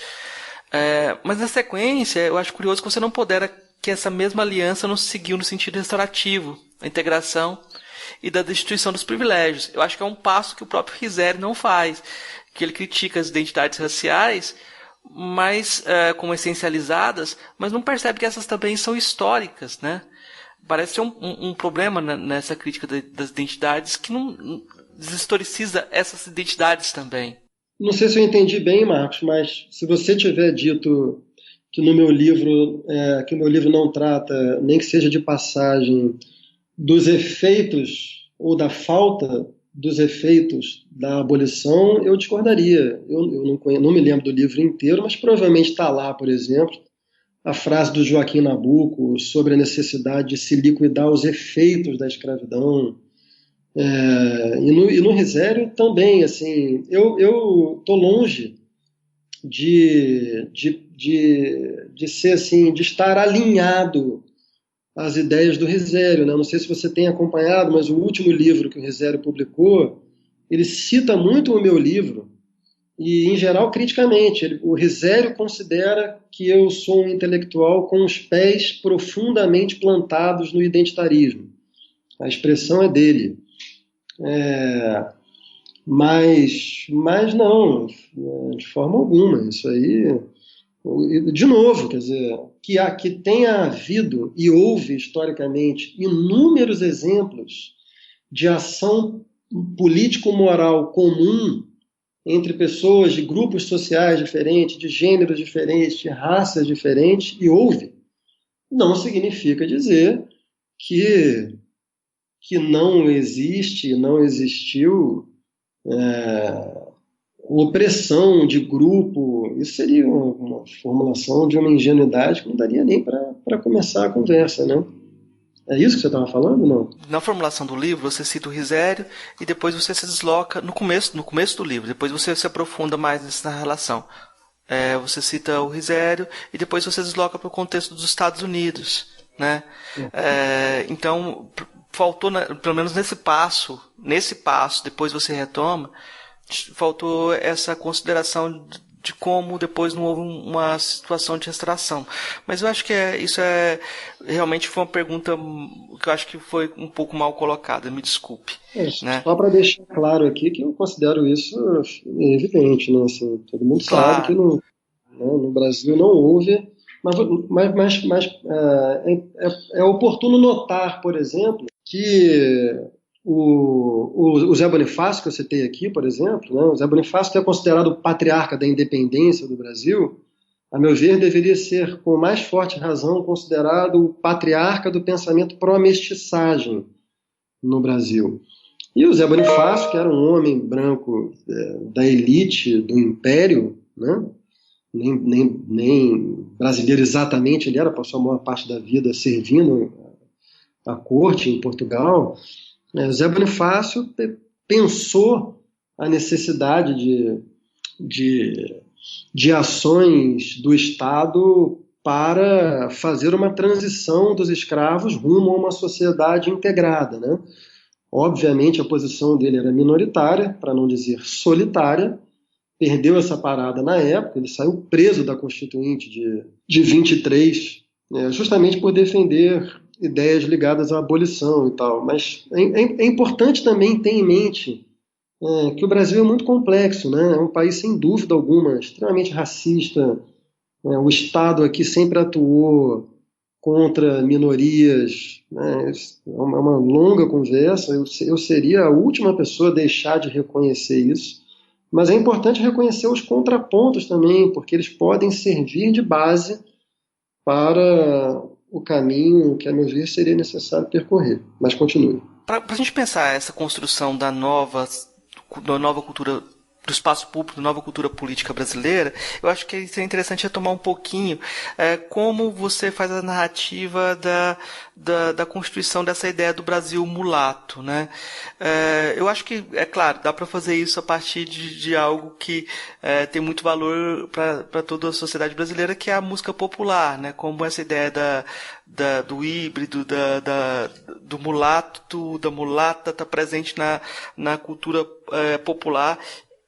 Mas na sequência, eu acho curioso que você não pondera que essa mesma aliança não se seguiu no sentido restaurativo, a integração e da destituição dos privilégios. Eu acho que é um passo que o próprio Risério não faz, que ele critica as identidades raciais, mas como essencializadas, mas não percebe que essas também são históricas, né? Parece ser um problema nessa crítica das identidades que não deshistoriciza essas identidades também. Não sei se eu entendi bem, Marcos, mas se você tiver dito que no meu livro, que o meu livro não trata, nem que seja de passagem, dos efeitos ou da falta dos efeitos da abolição, eu discordaria. Eu não me lembro do livro inteiro, mas provavelmente está lá, por exemplo, a frase do Joaquim Nabuco sobre a necessidade de se liquidar os efeitos da escravidão. E no Risério também, assim, eu estou longe de ser assim, de estar alinhado às ideias do Risério, né? Não sei se você tem acompanhado, mas o último livro que o Risério publicou, ele cita muito o meu livro, e em geral criticamente. O Risério considera que eu sou um intelectual com os pés profundamente plantados no identitarismo. A expressão é dele. Mas não, de forma alguma. Isso aí, de novo, quer dizer, que tenha havido e houve historicamente inúmeros exemplos de ação político-moral comum entre pessoas de grupos sociais diferentes, de gêneros diferentes, de raças diferentes, e houve, não significa dizer que não existe, não existiu opressão de grupo. Isso seria uma formulação de uma ingenuidade que não daria nem para começar a conversa, né? É isso que você estava falando, não? Na formulação do livro, você cita o Risério e depois você se desloca no começo do livro, depois você se aprofunda mais nessa relação. Você cita o Risério e depois você desloca para o contexto dos Estados Unidos, né? Então, faltou, pelo menos nesse passo, depois você retoma, faltou essa consideração de como depois não houve uma situação de restauração. Mas eu acho que isso realmente foi uma pergunta que eu acho que foi um pouco mal colocada, me desculpe. Né? Só para deixar claro aqui que eu considero isso evidente, né? Assim, todo mundo sabe que no Brasil não houve, mas é oportuno notar, por exemplo, que o Zé Bonifácio, que eu citei aqui, por exemplo, né, o Zé Bonifácio, que é considerado o patriarca da independência do Brasil, a meu ver, deveria ser, com mais forte razão, considerado o patriarca do pensamento pró-mestiçagem no Brasil. E o Zé Bonifácio, que era um homem branco da elite do Império, né, nem brasileiro exatamente ele era, passou a maior parte da vida servindo a corte em Portugal. Zé Bonifácio pensou a necessidade de ações do Estado para fazer uma transição dos escravos rumo a uma sociedade integrada, né? Obviamente a posição dele era minoritária, para não dizer solitária, perdeu essa parada na época, ele saiu preso da Constituinte de 23, justamente por defender ideias ligadas à abolição e tal. Mas é importante também ter em mente que o Brasil é muito complexo, né? É um país, sem dúvida alguma, extremamente racista. O Estado aqui sempre atuou contra minorias, né? É uma longa conversa. Eu seria a última pessoa a deixar de reconhecer isso. Mas é importante reconhecer os contrapontos também, porque eles podem servir de base para o caminho que, a meu ver, seria necessário percorrer. Mas continue. Para a gente pensar essa construção da nova cultura do espaço público, da nova cultura política brasileira, eu acho que seria interessante retomar um pouquinho como você faz a narrativa da constituição dessa ideia do Brasil mulato, né? Eu acho que, é claro, dá para fazer isso a partir de algo que tem muito valor para toda a sociedade brasileira, que é a música popular, né? Como essa ideia do híbrido, do mulato, da mulata está presente na cultura popular,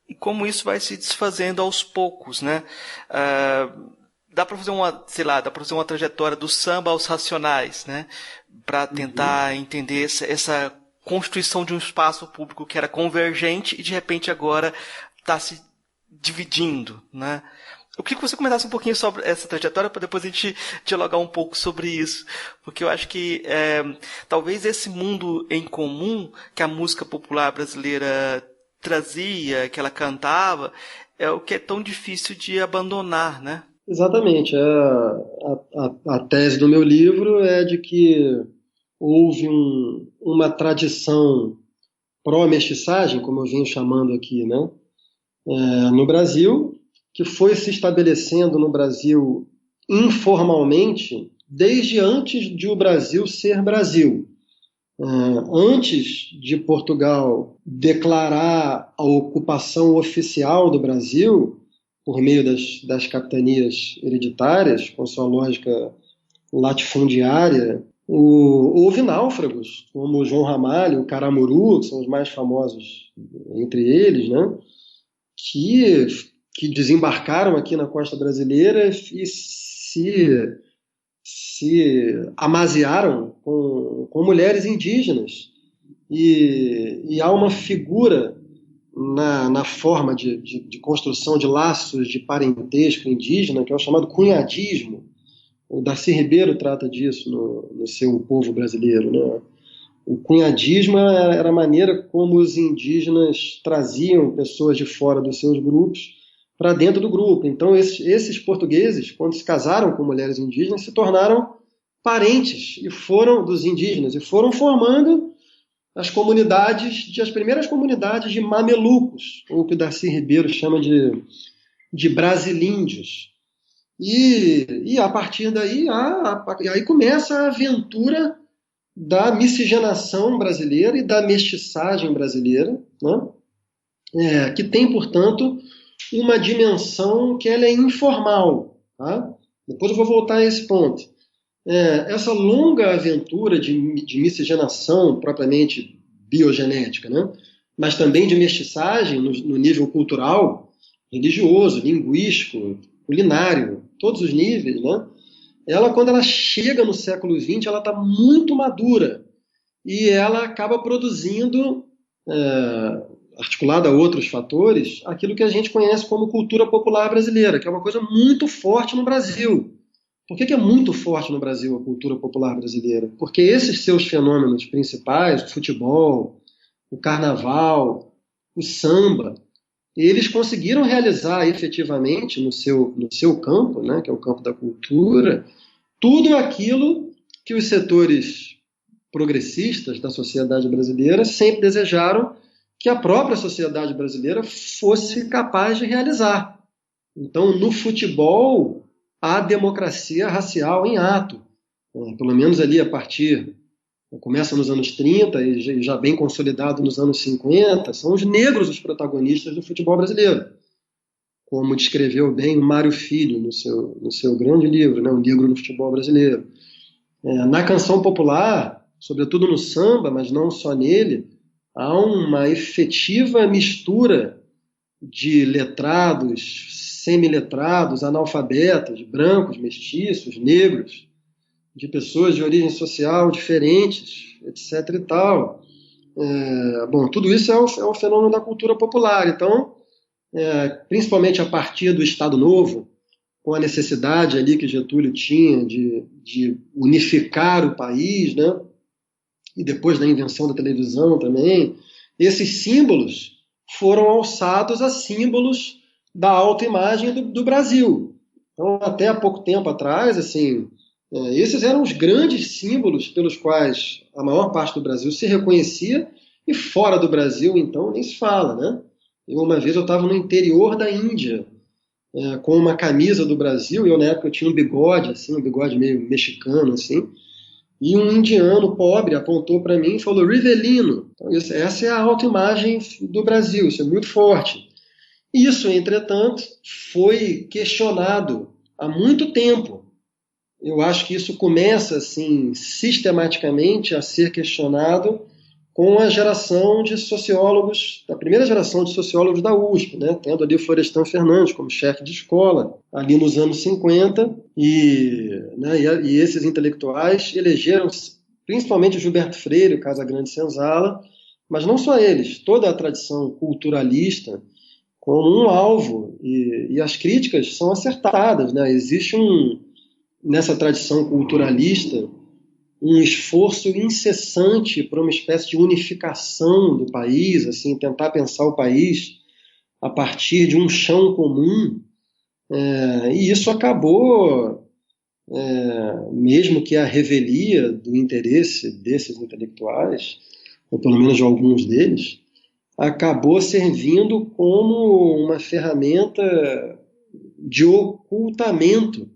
e como isso vai se desfazendo aos poucos, né? Dá para fazer uma trajetória do samba aos Racionais, né? para tentar entender essa constituição de um espaço público que era convergente e de repente agora está se dividindo, né? Eu queria que você comentasse um pouquinho sobre essa trajetória para depois a gente dialogar um pouco sobre isso, porque eu acho que talvez esse mundo em comum que a música popular brasileira trazia, que ela cantava, é o que é tão difícil de abandonar, né? Exatamente. A tese do meu livro é de que houve uma tradição pró-mestiçagem, como eu venho chamando aqui, né? No Brasil, que foi se estabelecendo no Brasil informalmente desde antes de o Brasil ser Brasil. Antes de Portugal declarar a ocupação oficial do Brasil, por meio das capitanias hereditárias, com sua lógica latifundiária, houve náufragos, como o João Ramalho, o Caramuru, que são os mais famosos entre eles, né? que desembarcaram aqui na costa brasileira e se amaziaram com mulheres indígenas. E há uma figura na forma de construção de laços de parentesco indígena, que é o chamado cunhadismo. O Darcy Ribeiro trata disso no seu Povo Brasileiro, né? O cunhadismo era a maneira como os indígenas traziam pessoas de fora dos seus grupos para dentro do grupo. Então, esses portugueses, quando se casaram com mulheres indígenas, se tornaram parentes dos indígenas e foram formando as primeiras comunidades de mamelucos, ou o que o Darcy Ribeiro chama de brasilíndios. E a partir daí, aí começa a aventura da miscigenação brasileira e da mestiçagem brasileira, né? Que tem, portanto, uma dimensão que ela é informal. Tá? Depois eu vou voltar a esse ponto. Essa longa aventura de miscigenação propriamente biogenética, né? Mas também de mestiçagem no nível cultural, religioso, linguístico, culinário, todos os níveis, né? Quando ela chega no século XX, ela está muito madura e ela acaba produzindo, articulada a outros fatores, aquilo que a gente conhece como cultura popular brasileira, que é uma coisa muito forte no Brasil. Por que é muito forte no Brasil a cultura popular brasileira? Porque esses seus fenômenos principais, o futebol, o carnaval, o samba, eles conseguiram realizar efetivamente no seu campo, né, que é o campo da cultura, tudo aquilo que os setores progressistas da sociedade brasileira sempre desejaram que a própria sociedade brasileira fosse capaz de realizar. Então, no futebol, há democracia racial em ato. Pelo menos ali começa nos anos 30 e já bem consolidado nos anos 50, são os negros os protagonistas do futebol brasileiro. Como descreveu bem o Mário Filho no seu grande livro, né, O Negro no Futebol Brasileiro. Na canção popular, sobretudo no samba, mas não só nele, há uma efetiva mistura de letrados, semiletrados, analfabetos, brancos, mestiços, negros, de pessoas de origem social diferentes, etc. e tal. Tudo isso é o fenômeno da cultura popular. Então, principalmente a partir do Estado Novo, com a necessidade ali que Getúlio tinha de unificar o país, né? E depois da invenção da televisão também, esses símbolos foram alçados a símbolos da autoimagem do Brasil. Então, até há pouco tempo atrás, esses eram os grandes símbolos pelos quais a maior parte do Brasil se reconhecia, e fora do Brasil, então, nem se fala, né? Uma vez eu estava no interior da Índia, com uma camisa do Brasil, e na época eu tinha um bigode, um bigode meio mexicano, e um indiano pobre apontou para mim e falou: Rivelino. Então, essa é a autoimagem do Brasil, isso é muito forte. Isso, entretanto, foi questionado há muito tempo. Eu acho que isso começa, sistematicamente a ser questionado com a geração de sociólogos, a primeira geração de sociólogos da USP, né? Tendo ali o Florestan Fernandes como chefe de escola, ali nos anos 50, e esses intelectuais elegeram principalmente o Gilberto Freire, o Casagrande Senzala, mas não só eles, toda a tradição culturalista como um alvo, e as críticas são acertadas, né? Existe nessa tradição culturalista um esforço incessante para uma espécie de unificação do país, assim, tentar pensar o país a partir de um chão comum, e isso acabou, mesmo que a revelia do interesse desses intelectuais, ou pelo menos de alguns deles, acabou servindo como uma ferramenta de ocultamento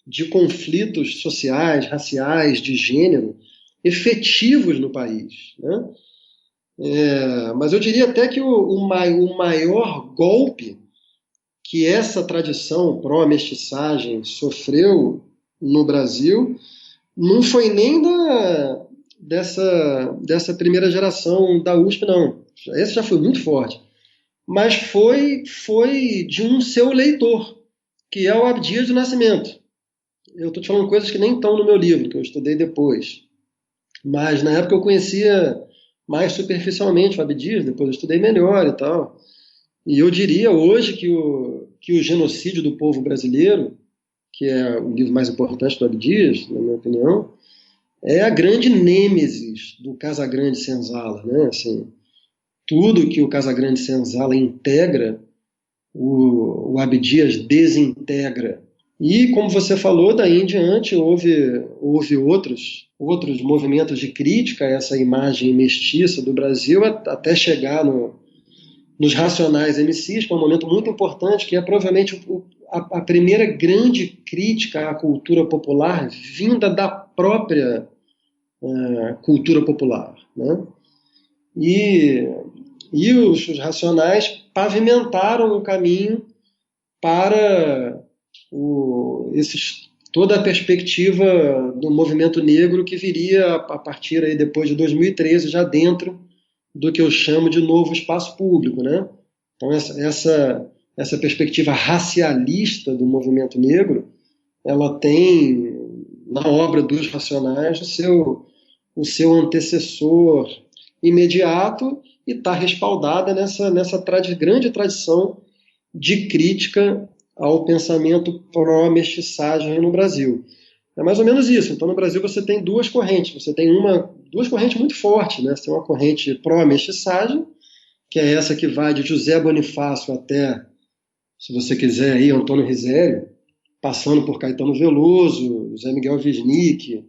de conflitos sociais, raciais, de gênero, efetivos no país, né? Mas eu diria até que o maior golpe que essa tradição pró-mestiçagem sofreu no Brasil não foi nem dessa primeira geração da USP, não. Esse já foi muito forte. Mas foi de um seu leitor, que é o Abdias do Nascimento. Eu estou te falando coisas que nem estão no meu livro, que eu estudei depois. Mas na época eu conhecia mais superficialmente o Abdias, depois eu estudei melhor e tal. E eu diria hoje que o Genocídio do Povo Brasileiro, que é o livro mais importante do Abdias, na minha opinião, é a grande nêmesis do Casagrande Senzala, né? Assim, tudo que o Casagrande Senzala integra, o Abdias desintegra. E, como você falou, daí em diante houve outros movimentos de crítica a essa imagem mestiça do Brasil, até chegar nos Racionais MCs, que é um momento muito importante, que é provavelmente a primeira grande crítica à cultura popular vinda da própria cultura popular, né? E os Racionais pavimentaram o caminho para toda a perspectiva do movimento negro que viria a partir aí depois de 2013, já dentro do que eu chamo de novo espaço público, né? Então essa perspectiva racialista do movimento negro, ela tem na obra dos Racionais o seu antecessor imediato e está respaldada nessa grande tradição de crítica ao pensamento pró-mestiçagem no Brasil. É mais ou menos isso. Então, no Brasil, você tem duas correntes. Você tem duas correntes muito fortes, né? Você tem uma corrente pró-mestiçagem, que é essa que vai de José Bonifácio até, se você quiser, aí, Antônio Risério, passando por Caetano Veloso, José Miguel Wisnik,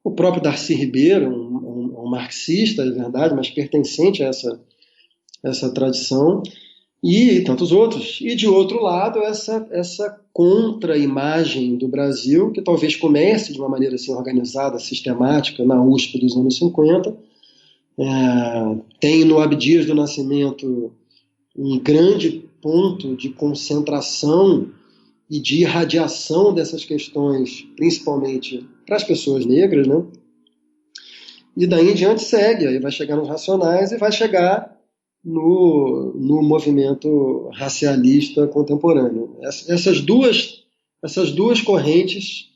o próprio Darcy Ribeiro, um marxista, é verdade, mas pertencente a essa tradição, e tantos outros. E, de outro lado, essa contra-imagem do Brasil, que talvez comece de uma maneira assim organizada, sistemática, na USP dos anos 50. Tem no Abdias do Nascimento um grande ponto de concentração e de irradiação dessas questões, principalmente para as pessoas negras, né? E daí em diante segue, aí vai chegar nos Racionais e vai chegar no movimento racialista contemporâneo. Essas duas correntes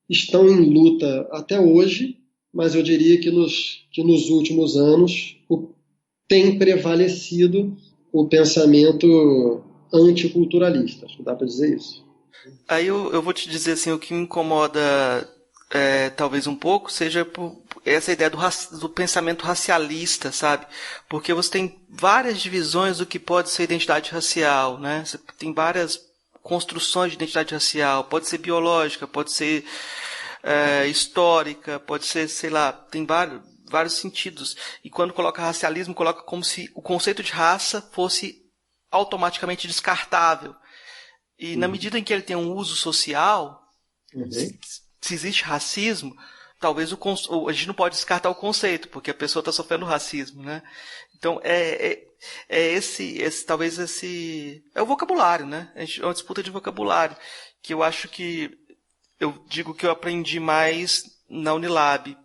estão em luta até hoje, mas eu diria que nos últimos anos tem prevalecido o pensamento anticulturalista. Acho que dá para dizer isso. Aí eu vou te dizer assim, o que me incomoda talvez um pouco seja essa ideia do pensamento racialista, sabe? Porque você tem várias divisões do que pode ser identidade racial, né? Você tem várias construções de identidade racial, pode ser biológica, pode ser histórica, pode ser, sei lá, tem vários sentidos. E quando coloca racialismo, coloca como se o conceito de raça fosse automaticamente descartável. E na medida em que ele tem um uso social, se existe racismo, talvez a gente não pode descartar o conceito, porque a pessoa está sofrendo racismo, né? Então, talvez esse... É o vocabulário, né? É uma disputa de vocabulário, que eu acho que... Eu digo que eu aprendi mais na Unilab.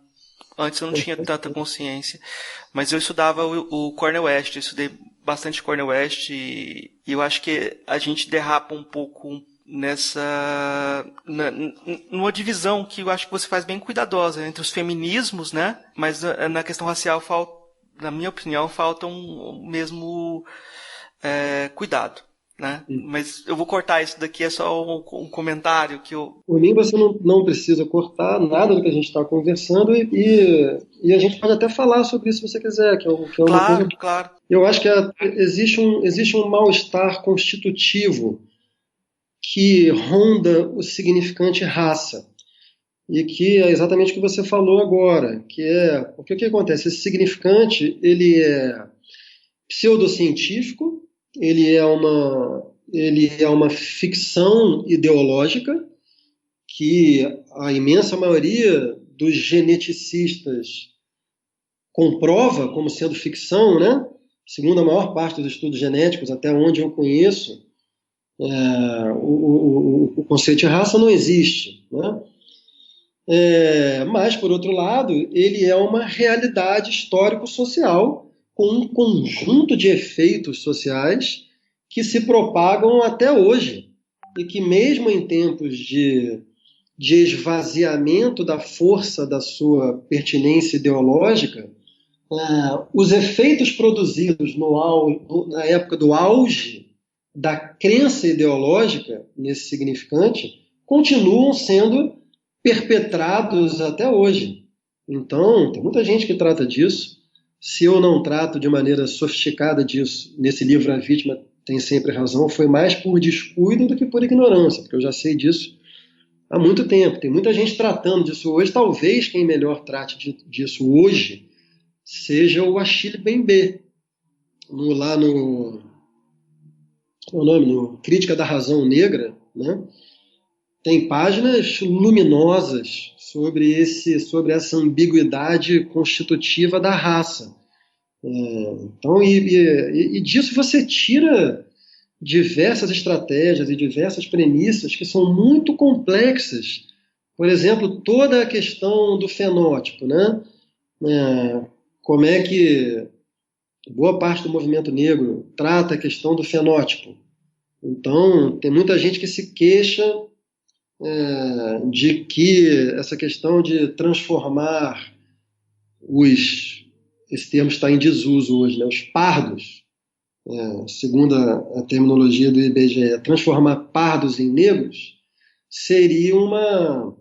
Antes eu não tinha tanta consciência. Mas eu estudava o Cornel West, eu estudei bastante Cornel West, e eu acho que a gente derrapa um pouco numa divisão que eu acho que você faz bem cuidadosa entre os feminismos, né? Mas na questão racial, na minha opinião, falta um mesmo cuidado, né? Mas eu vou cortar isso daqui, é só um comentário que eu... Por mim, você não precisa cortar nada do que a gente está conversando e a gente pode até falar sobre isso se você quiser, que é uma coisa... Claro. Eu acho que existe um mal-estar constitutivo que ronda o significante raça e que é exatamente o que você falou agora, porque o que acontece? Esse significante, ele é pseudocientífico, ele é uma ficção ideológica que a imensa maioria dos geneticistas comprova como sendo ficção, né? Segundo a maior parte dos estudos genéticos, até onde eu conheço, o conceito de raça não existe, né? Mas, por outro lado, ele é uma realidade histórico-social com um conjunto de efeitos sociais que se propagam até hoje e que, mesmo em tempos de esvaziamento da força da sua pertinência ideológica, os efeitos produzidos na época do auge da crença ideológica nesse significante continuam sendo perpetrados até hoje. Então, tem muita gente que trata disso. Se eu não trato de maneira sofisticada disso nesse livro A Vítima Tem Sempre Razão, foi mais por descuido do que por ignorância, porque eu já sei disso há muito tempo. Tem muita gente tratando disso hoje. Talvez quem melhor trate disso hoje seja o Achille Mbembe, no Crítica da Razão Negra, né? Tem páginas luminosas sobre essa ambiguidade constitutiva da raça. Então, e disso você tira diversas estratégias e diversas premissas que são muito complexas. Por exemplo, toda a questão do fenótipo, né? Como é que boa parte do movimento negro trata a questão do fenótipo. Então, tem muita gente que se queixa de que essa questão de transformar esse termo está em desuso hoje, né, os pardos, segundo a terminologia do IBGE, transformar pardos em negros seria uma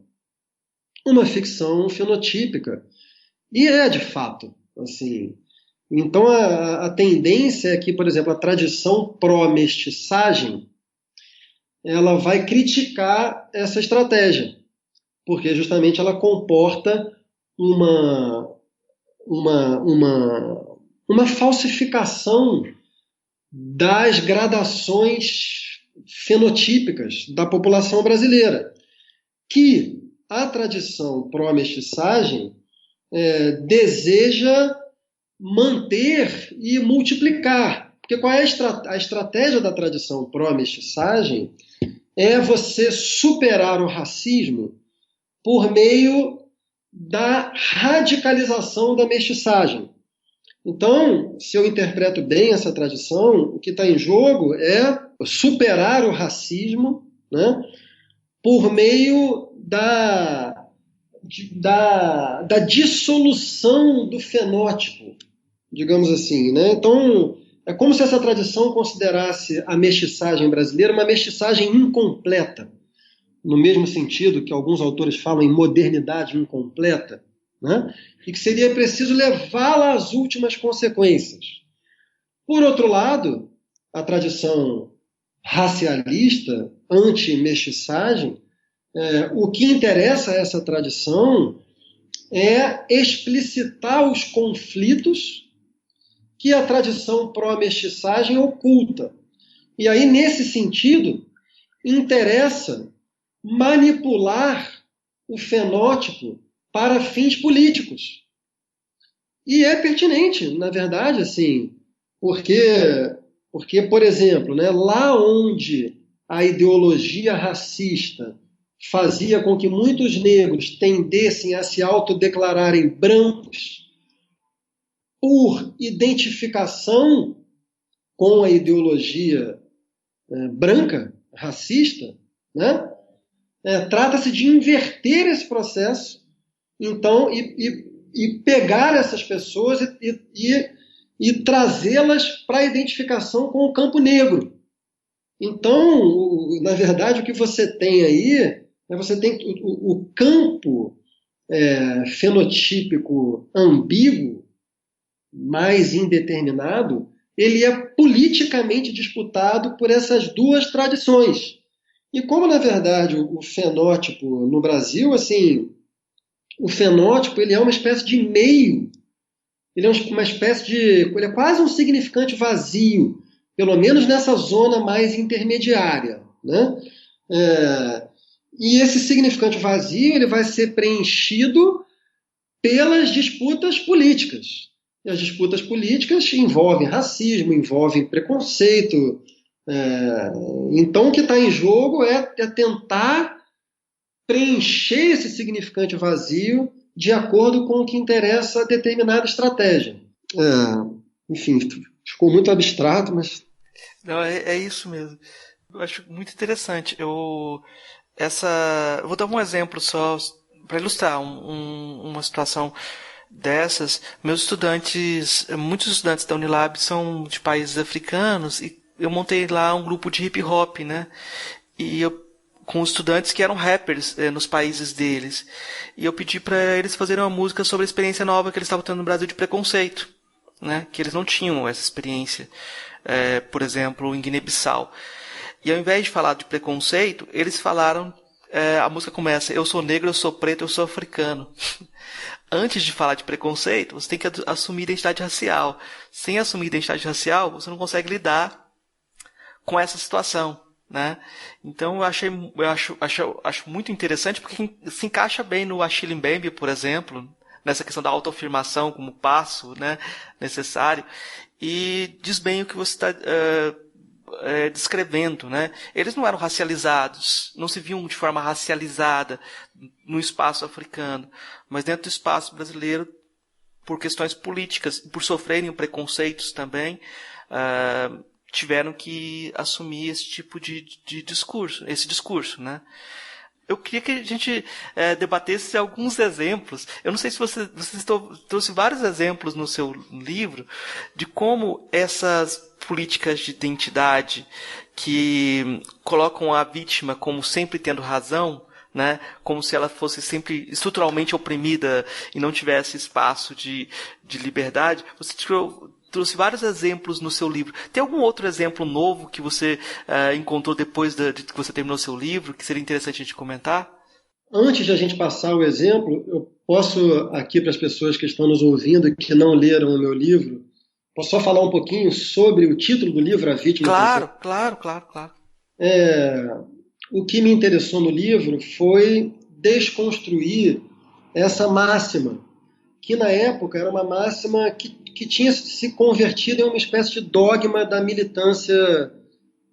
ficção fenotípica. E de fato, assim. Então a tendência é que, por exemplo, a tradição pró-mestiçagem ela vai criticar essa estratégia, porque justamente ela comporta uma falsificação das gradações fenotípicas da população brasileira, que a tradição pró-mestiçagem deseja manter e multiplicar. Porque qual é a estratégia da tradição pró-mestiçagem? É você superar o racismo por meio da radicalização da mestiçagem. Então, se eu interpreto bem essa tradição, o que está em jogo é superar o racismo, né, por meio da dissolução do fenótipo, digamos assim, né? Então, é como se essa tradição considerasse a mestiçagem brasileira uma mestiçagem incompleta, no mesmo sentido que alguns autores falam em modernidade incompleta, né? E que seria preciso levá-la às últimas consequências. Por outro lado, a tradição racialista, anti-mestiçagem, o que interessa a essa tradição é explicitar os conflitos que a tradição pró-mestiçagem oculta. E aí, nesse sentido, interessa manipular o fenótipo para fins políticos. E é pertinente, na verdade, assim, porque por exemplo, né, lá onde a ideologia racista fazia com que muitos negros tendessem a se autodeclararem brancos por identificação com a ideologia branca, racista, né? Trata-se de inverter esse processo, então, e pegar essas pessoas e trazê-las para a identificação com o campo negro. Então, na verdade, o que você tem aí, você tem o campo fenotípico ambíguo, mais indeterminado, ele é politicamente disputado por essas duas tradições. E como, na verdade, o fenótipo no Brasil, assim, o fenótipo ele é uma espécie de meio, ele é uma espécie de, ele é quase um significante vazio, pelo menos nessa zona mais intermediária, né? E esse significante vazio ele vai ser preenchido pelas disputas políticas. E as disputas políticas envolvem racismo, envolvem preconceito. Então, o que está em jogo é tentar preencher esse significante vazio de acordo com o que interessa a determinada estratégia. Enfim, ficou muito abstrato, mas... Não, é isso mesmo. Eu acho muito interessante. Eu vou dar um exemplo só para ilustrar uma situação dessas. Muitos estudantes da Unilab são de países africanos e eu montei lá um grupo de hip hop, né? E com estudantes que eram rappers nos países deles. E eu pedi para eles fazerem uma música sobre a experiência nova que eles estavam tendo no Brasil de preconceito, né? Que eles não tinham essa experiência, por exemplo, em Guiné-Bissau. E ao invés de falar de preconceito, eles falaram, a música começa, eu sou negro, eu sou preto, eu sou africano. Antes de falar de preconceito, você tem que assumir identidade racial. Sem assumir identidade racial, você não consegue lidar com essa situação, né? Então eu acho muito interessante porque se encaixa bem no Achille Mbembe, por exemplo, nessa questão da autoafirmação como passo, né, necessário, e diz bem o que você está descrevendo, né? Eles não eram racializados, não se viam de forma racializada no espaço africano, mas dentro do espaço brasileiro, por questões políticas, por sofrerem preconceitos também, tiveram que assumir esse tipo de discurso, né? Eu queria que a gente debatesse alguns exemplos. Eu não sei se você trouxe vários exemplos no seu livro de como essas políticas de identidade que colocam a vítima como sempre tendo razão, né, como se ela fosse sempre estruturalmente oprimida e não tivesse espaço de liberdade. Você trouxe vários exemplos no seu livro. Tem algum outro exemplo novo que você encontrou depois de que você terminou seu livro, que seria interessante a gente comentar? Antes de a gente passar o exemplo, eu posso, aqui para as pessoas que estão nos ouvindo e que não leram o meu livro, posso só falar um pouquinho sobre o título do livro, A Vítima? Claro. O que me interessou no livro foi desconstruir essa máxima, que na época era uma máxima que tinha se convertido em uma espécie de dogma da militância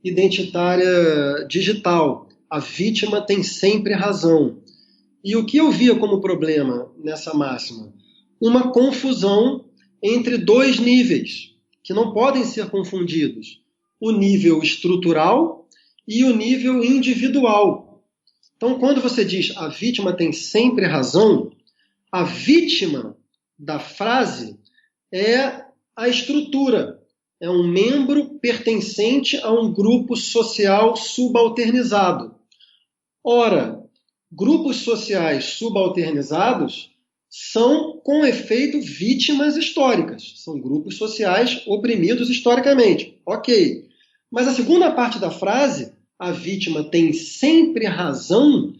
identitária digital. A vítima tem sempre razão. E o que eu via como problema nessa máxima? Uma confusão entre dois níveis, que não podem ser confundidos. O nível estrutural e o nível individual. Então, quando você diz a vítima tem sempre razão, a vítima da frase é a estrutura, é um membro pertencente a um grupo social subalternizado. Ora, grupos sociais subalternizados são, com efeito, vítimas históricas. São grupos sociais oprimidos historicamente. Ok. Mas a segunda parte da frase, a vítima tem sempre razão,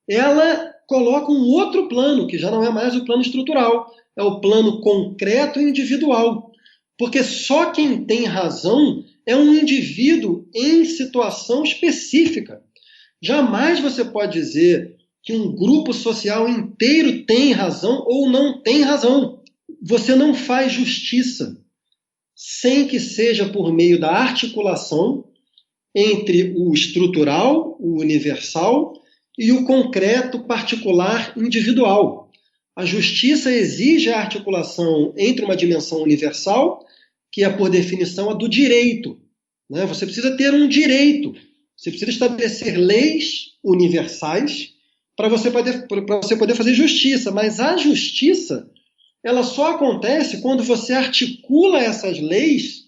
ela coloca um outro plano, que já não é mais o plano estrutural, é o plano concreto e individual. Porque só quem tem razão é um indivíduo em situação específica. Jamais você pode dizer que um grupo social inteiro tem razão ou não tem razão. Você não faz justiça sem que seja por meio da articulação entre o estrutural, o universal, e o concreto, particular, individual. A justiça exige a articulação entre uma dimensão universal, que é, por definição, a do direito. Né? Você precisa ter um direito. Você precisa estabelecer leis universais para você poder fazer justiça. Mas a justiça, ela só acontece quando você articula essas leis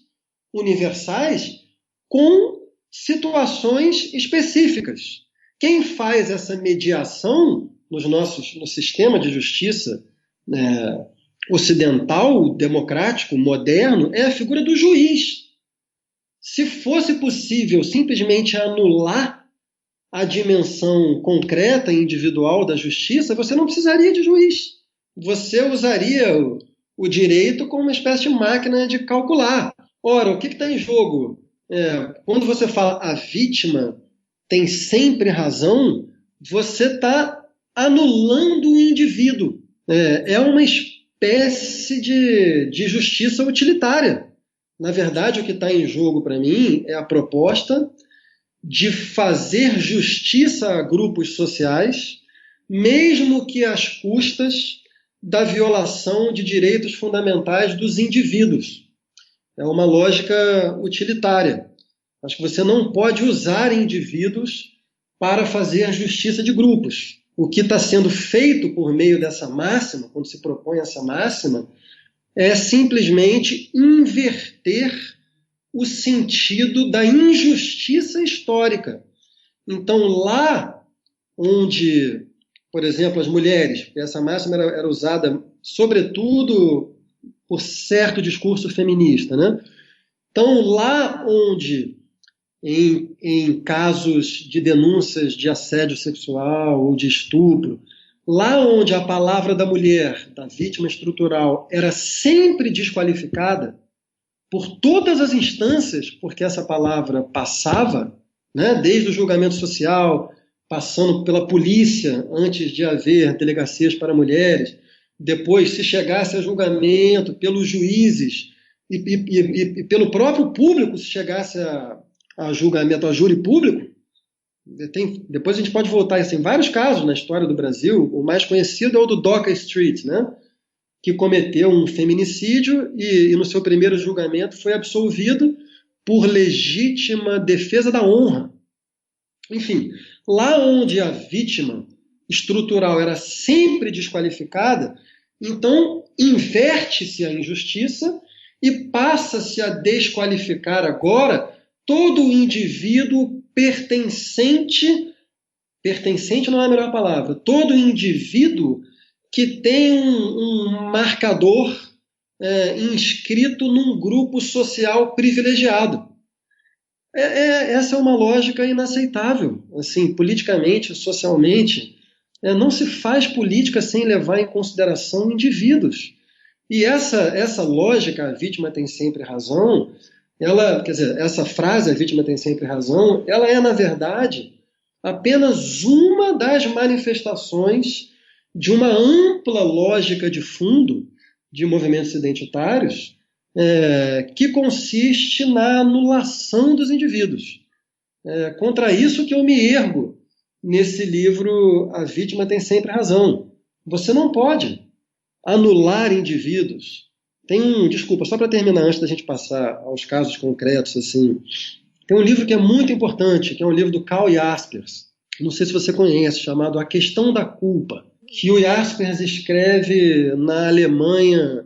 universais com situações específicas. Quem faz essa mediação no sistema de justiça ocidental, democrático, moderno, é a figura do juiz. Se fosse possível simplesmente anular a dimensão concreta e individual da justiça, você não precisaria de juiz. Você usaria o direito como uma espécie de máquina de calcular. Ora, o que está em jogo? Quando você fala a vítima tem sempre razão, você está anulando o indivíduo. É uma espécie de justiça utilitária. Na verdade, o que está em jogo para mim é a proposta de fazer justiça a grupos sociais, mesmo que às custas da violação de direitos fundamentais dos indivíduos. É uma lógica utilitária. Acho que você não pode usar indivíduos para fazer a justiça de grupos. O que está sendo feito por meio dessa máxima, quando se propõe essa máxima, é simplesmente inverter o sentido da injustiça histórica. Então, lá onde, por exemplo, as mulheres, porque essa máxima era usada sobretudo por certo discurso feminista, né? Então, lá onde, em casos de denúncias de assédio sexual ou de estupro, lá onde a palavra da mulher, da vítima estrutural, era sempre desqualificada por todas as instâncias, porque essa palavra passava, né, desde o julgamento social, passando pela polícia, antes de haver delegacias para mulheres, depois, se chegasse a julgamento, pelos juízes e pelo próprio público, se chegasse a julgamento, a júri público. Depois a gente pode voltar em vários casos na história do Brasil. O mais conhecido é o do Docker Street, né? Que cometeu um feminicídio e no seu primeiro julgamento foi absolvido por legítima defesa da honra. Enfim, lá onde a vítima estrutural era sempre desqualificada, então inverte-se a injustiça e passa-se a desqualificar agora todo o indivíduo pertencente não é a melhor palavra, todo indivíduo que tem um marcador inscrito num grupo social privilegiado. Essa é uma lógica inaceitável, assim, politicamente, socialmente. Não se faz política sem levar em consideração indivíduos. E essa lógica, a vítima tem sempre razão, essa frase, a vítima tem sempre razão, ela é, na verdade, apenas uma das manifestações de uma ampla lógica de fundo de movimentos identitários que consiste na anulação dos indivíduos. Contra isso que eu me ergo nesse livro A Vítima Tem Sempre Razão. Você não pode anular indivíduos. Desculpa, só para terminar, antes da gente passar aos casos concretos, assim, tem um livro que é muito importante, que é um livro do Karl Jaspers, não sei se você conhece, chamado A Questão da Culpa, que o Jaspers escreve na Alemanha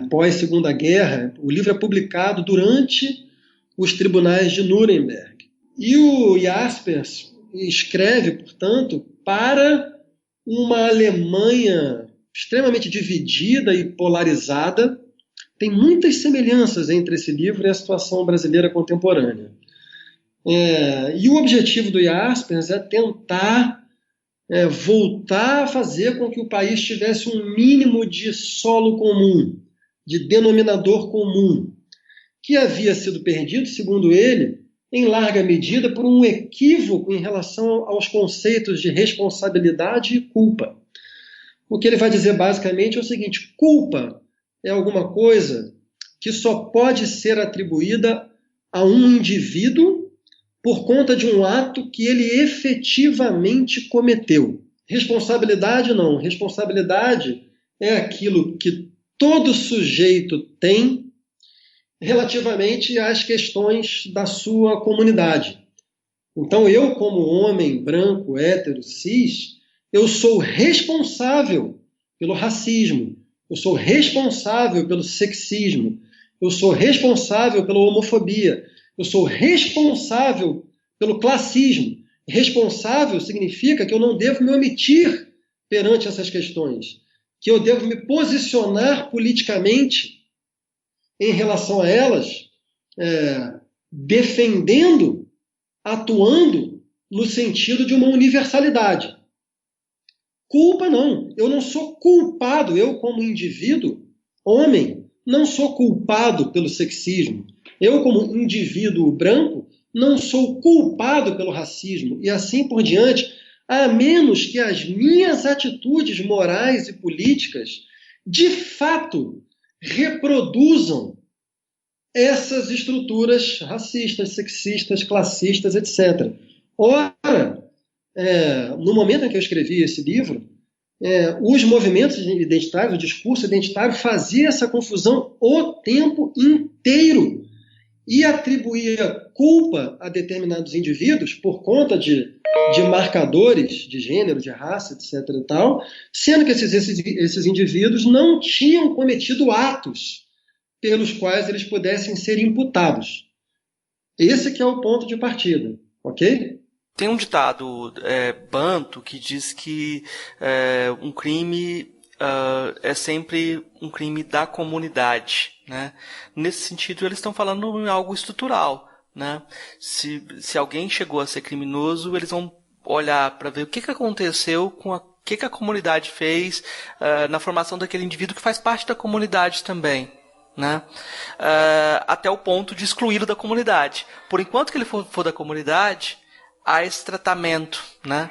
pós-Segunda Guerra. O livro é publicado durante os tribunais de Nuremberg. E o Jaspers escreve, portanto, para uma Alemanha extremamente dividida e polarizada. Tem muitas semelhanças entre esse livro e a situação brasileira contemporânea. E o objetivo do Jaspers é tentar voltar a fazer com que o país tivesse um mínimo de solo comum, de denominador comum, que havia sido perdido, segundo ele, em larga medida por um equívoco em relação aos conceitos de responsabilidade e culpa. O que ele vai dizer basicamente é o seguinte: culpa é alguma coisa que só pode ser atribuída a um indivíduo por conta de um ato que ele efetivamente cometeu. Responsabilidade não. Responsabilidade é aquilo que todo sujeito tem relativamente às questões da sua comunidade. Então, eu, como homem branco, hétero, cis, eu sou responsável pelo racismo, eu sou responsável pelo sexismo, eu sou responsável pela homofobia, eu sou responsável pelo classismo. Responsável significa que eu não devo me omitir perante essas questões, que eu devo me posicionar politicamente em relação a elas, defendendo, atuando no sentido de uma universalidade. Culpa não, eu não sou culpado, eu como indivíduo, homem, não sou culpado pelo sexismo. Eu como indivíduo branco, não sou culpado pelo racismo, e assim por diante, a menos que as minhas atitudes morais e políticas, de fato, reproduzam essas estruturas racistas, sexistas, classistas, etc. Ora, no momento em que eu escrevi esse livro, os movimentos identitários, o discurso identitário fazia essa confusão o tempo inteiro e atribuía culpa a determinados indivíduos por conta de marcadores de gênero, de raça, etc. e tal, sendo que esses indivíduos não tinham cometido atos pelos quais eles pudessem ser imputados. Esse que é o ponto de partida, ok? Tem um ditado banto que diz que um crime é sempre um crime da comunidade, né? Nesse sentido, eles estão falando em algo estrutural, né? Se alguém chegou a ser criminoso, eles vão olhar para ver o que aconteceu com o que a comunidade fez na formação daquele indivíduo que faz parte da comunidade também, né? Até o ponto de excluí-lo da comunidade. Por enquanto que ele for da comunidade, há esse tratamento, né?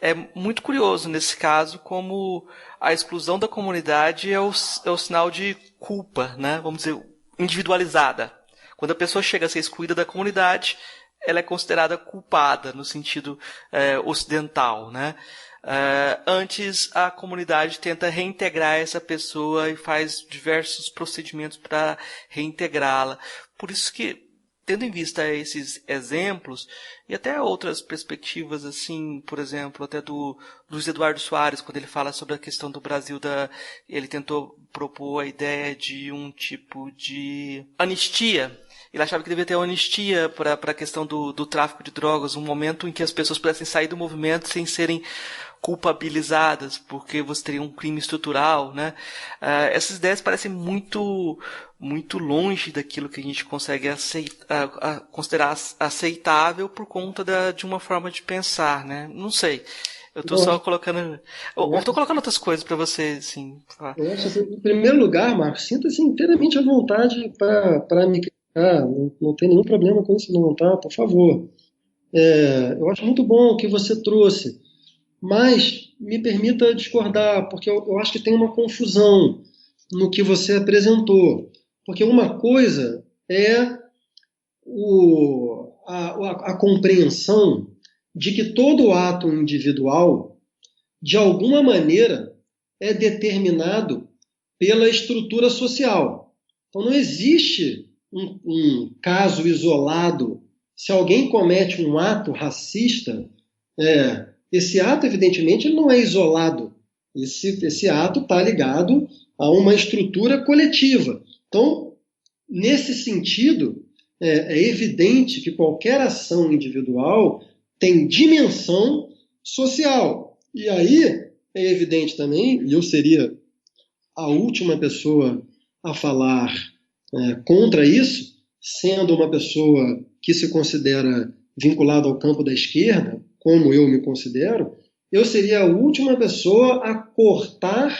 É muito curioso nesse caso como a exclusão da comunidade é o sinal de culpa, né? Vamos dizer, individualizada. Quando a pessoa chega a ser excluída da comunidade, ela é considerada culpada no sentido ocidental, né? Antes, a comunidade tenta reintegrar essa pessoa e faz diversos procedimentos para reintegrá-la. Por isso que, tendo em vista esses exemplos e até outras perspectivas, assim, por exemplo, até do Luiz Eduardo Soares, quando ele fala sobre a questão do Brasil, ele tentou propor a ideia de um tipo de anistia. Ele achava que devia ter uma anistia para a questão do tráfico de drogas, um momento em que as pessoas pudessem sair do movimento sem serem culpabilizadas, porque você teria um crime estrutural, né? Essas ideias parecem muito longe daquilo que a gente consegue considerar aceitável por conta de uma forma de pensar, né? Não sei. Eu estou só colocando... Eu estou colocando outras coisas para você, assim. Eu acho assim, em primeiro lugar, Marcos, sinta-se inteiramente à vontade para me criticar. Não tem nenhum problema com isso, não, tá? Por favor. Eu acho muito bom o que você trouxe. Mas me permita discordar, porque eu acho que tem uma confusão no que você apresentou. Porque uma coisa é a compreensão de que todo ato individual, de alguma maneira, é determinado pela estrutura social. Então não existe um caso isolado. Se alguém comete um ato racista, esse ato, evidentemente, ele não é isolado. Esse ato está ligado a uma estrutura coletiva. Então, nesse sentido, é evidente que qualquer ação individual tem dimensão social. E aí, é evidente também, e eu seria a última pessoa a falar contra isso, sendo uma pessoa que se considera vinculada ao campo da esquerda, como eu me considero, eu seria a última pessoa a cortar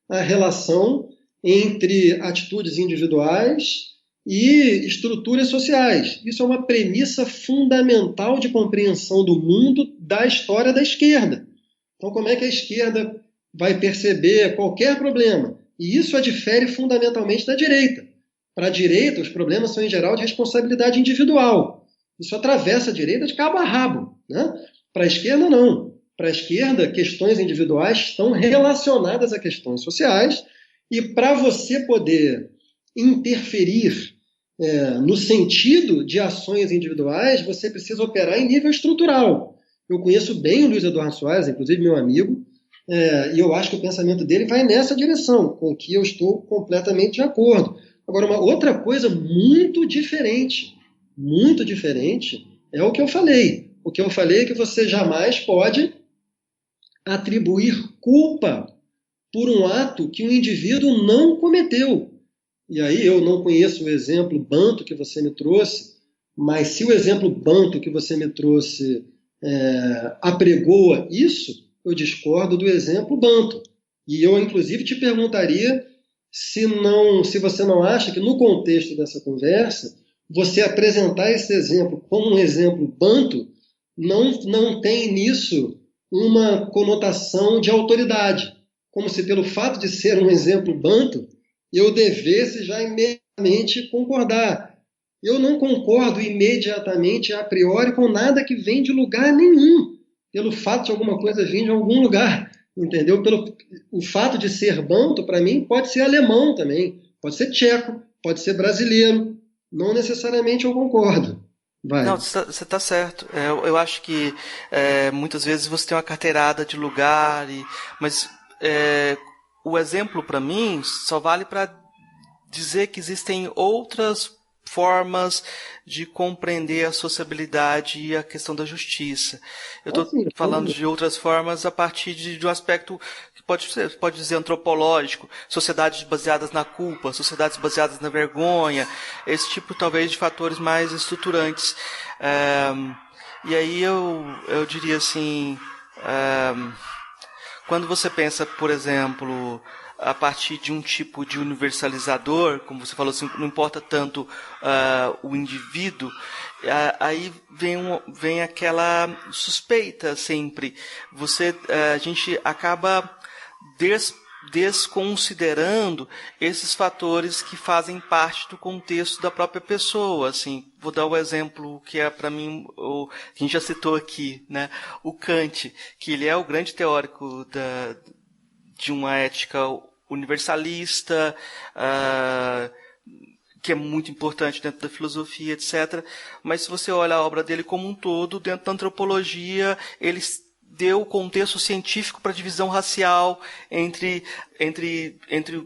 a relação entre atitudes individuais e estruturas sociais. Isso é uma premissa fundamental de compreensão do mundo da história da esquerda. Então, como é que a esquerda vai perceber qualquer problema? E isso a difere fundamentalmente da direita. Para a direita, os problemas são, em geral, de responsabilidade individual. Isso atravessa a direita de cabo a rabo, né? Para a esquerda, não. Para a esquerda, questões individuais estão relacionadas a questões sociais, e para você poder interferir no sentido de ações individuais, você precisa operar em nível estrutural. Eu conheço bem o Luiz Eduardo Soares, inclusive meu amigo, e eu acho que o pensamento dele vai nessa direção, com que eu estou completamente de acordo. Agora, uma outra coisa muito diferente é o que eu falei. O que eu falei é que você jamais pode atribuir culpa por um ato que o indivíduo não cometeu. E aí eu não conheço o exemplo banto que você me trouxe, mas se o exemplo banto que você me trouxe apregoa isso, eu discordo do exemplo banto. E eu, inclusive, te perguntaria se você não acha que, no contexto dessa conversa, você apresentar esse exemplo como um exemplo banto não tem nisso uma conotação de autoridade, como se pelo fato de ser um exemplo banto, eu devesse já imediatamente concordar. Eu não concordo imediatamente, a priori, com nada que vem de lugar nenhum, pelo fato de alguma coisa vir de algum lugar, entendeu? O fato de ser banto, para mim, pode ser alemão também, pode ser tcheco, pode ser brasileiro, não necessariamente eu concordo. Vai. Não, você está certo. Eu acho que muitas vezes você tem uma carteirada de lugar, mas o exemplo para mim só vale para dizer que existem outras formas de compreender a sociabilidade e a questão da justiça. Eu estou falando de outras formas a partir de um aspecto que pode dizer antropológico, sociedades baseadas na culpa, sociedades baseadas na vergonha, esse tipo talvez de fatores mais estruturantes. E aí eu diria assim, quando você pensa, por exemplo, a partir de um tipo de universalizador, como você falou assim, não importa tanto o indivíduo, aí vem aquela suspeita sempre. A gente acaba desconsiderando esses fatores que fazem parte do contexto da própria pessoa. Assim, vou dar o exemplo que é para mim, a gente já citou aqui, né? O Kant, que ele é o grande teórico de uma ética universalista, que é muito importante dentro da filosofia, etc. Mas se você olha a obra dele como um todo, dentro da antropologia, ele deu o contexto científico para a divisão racial entre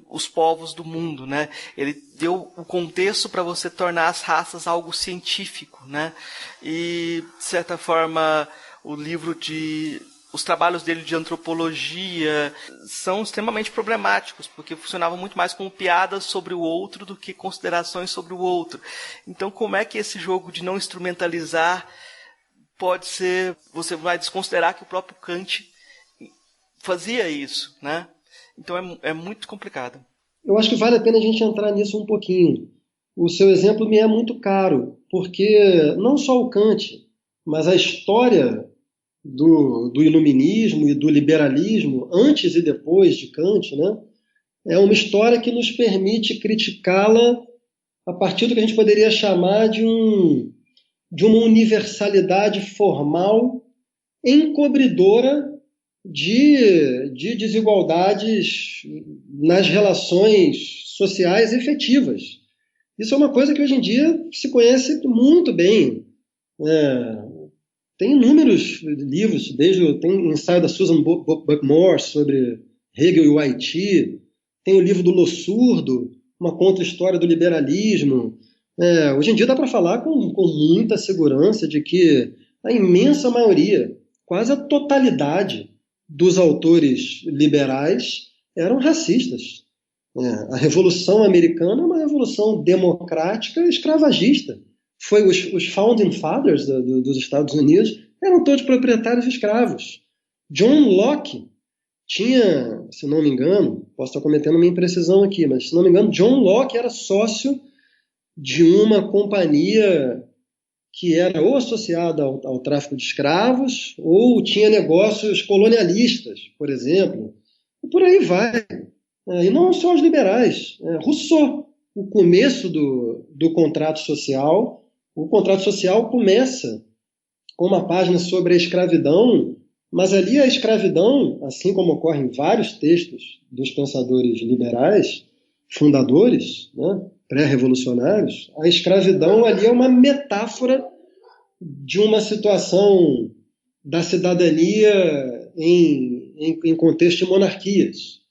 os povos do mundo, né? Ele deu o contexto para você tornar as raças algo científico, né? E, de certa forma, os trabalhos dele de antropologia são extremamente problemáticos, porque funcionavam muito mais como piadas sobre o outro do que considerações sobre o outro. Então, como é que esse jogo de não instrumentalizar pode ser... Você vai desconsiderar que o próprio Kant fazia isso, né? Então, é muito complicado. Eu acho que vale a pena a gente entrar nisso um pouquinho. O seu exemplo me é muito caro, porque não só o Kant, mas a história do iluminismo e do liberalismo, antes e depois de Kant, né, é uma história que nos permite criticá-la a partir do que a gente poderia chamar de uma universalidade formal encobridora de desigualdades nas relações sociais efetivas. Isso é uma coisa que hoje em dia se conhece muito bem. Tem inúmeros livros, tem o ensaio da Susan Buckmore sobre Hegel e o Haiti, tem o livro do Lossurdo, uma contra-história do liberalismo. Hoje em dia dá para falar com muita segurança de que a imensa maioria, quase a totalidade dos autores liberais eram racistas. A Revolução Americana é uma revolução democrática e escravagista. Os Founding Fathers dos Estados Unidos eram todos proprietários de escravos. John Locke tinha, se não me engano, posso estar cometendo uma imprecisão aqui, mas se não me engano, John Locke era sócio de uma companhia que era ou associada ao tráfico de escravos ou tinha negócios colonialistas, por exemplo. E por aí vai. E não só os liberais. Rousseau, o começo do contrato social. O contrato social começa com uma página sobre a escravidão, mas ali a escravidão, assim como ocorre em vários textos dos pensadores liberais, fundadores, né, pré-revolucionários, a escravidão ali é uma metáfora de uma situação da cidadania em contexto de monarquias.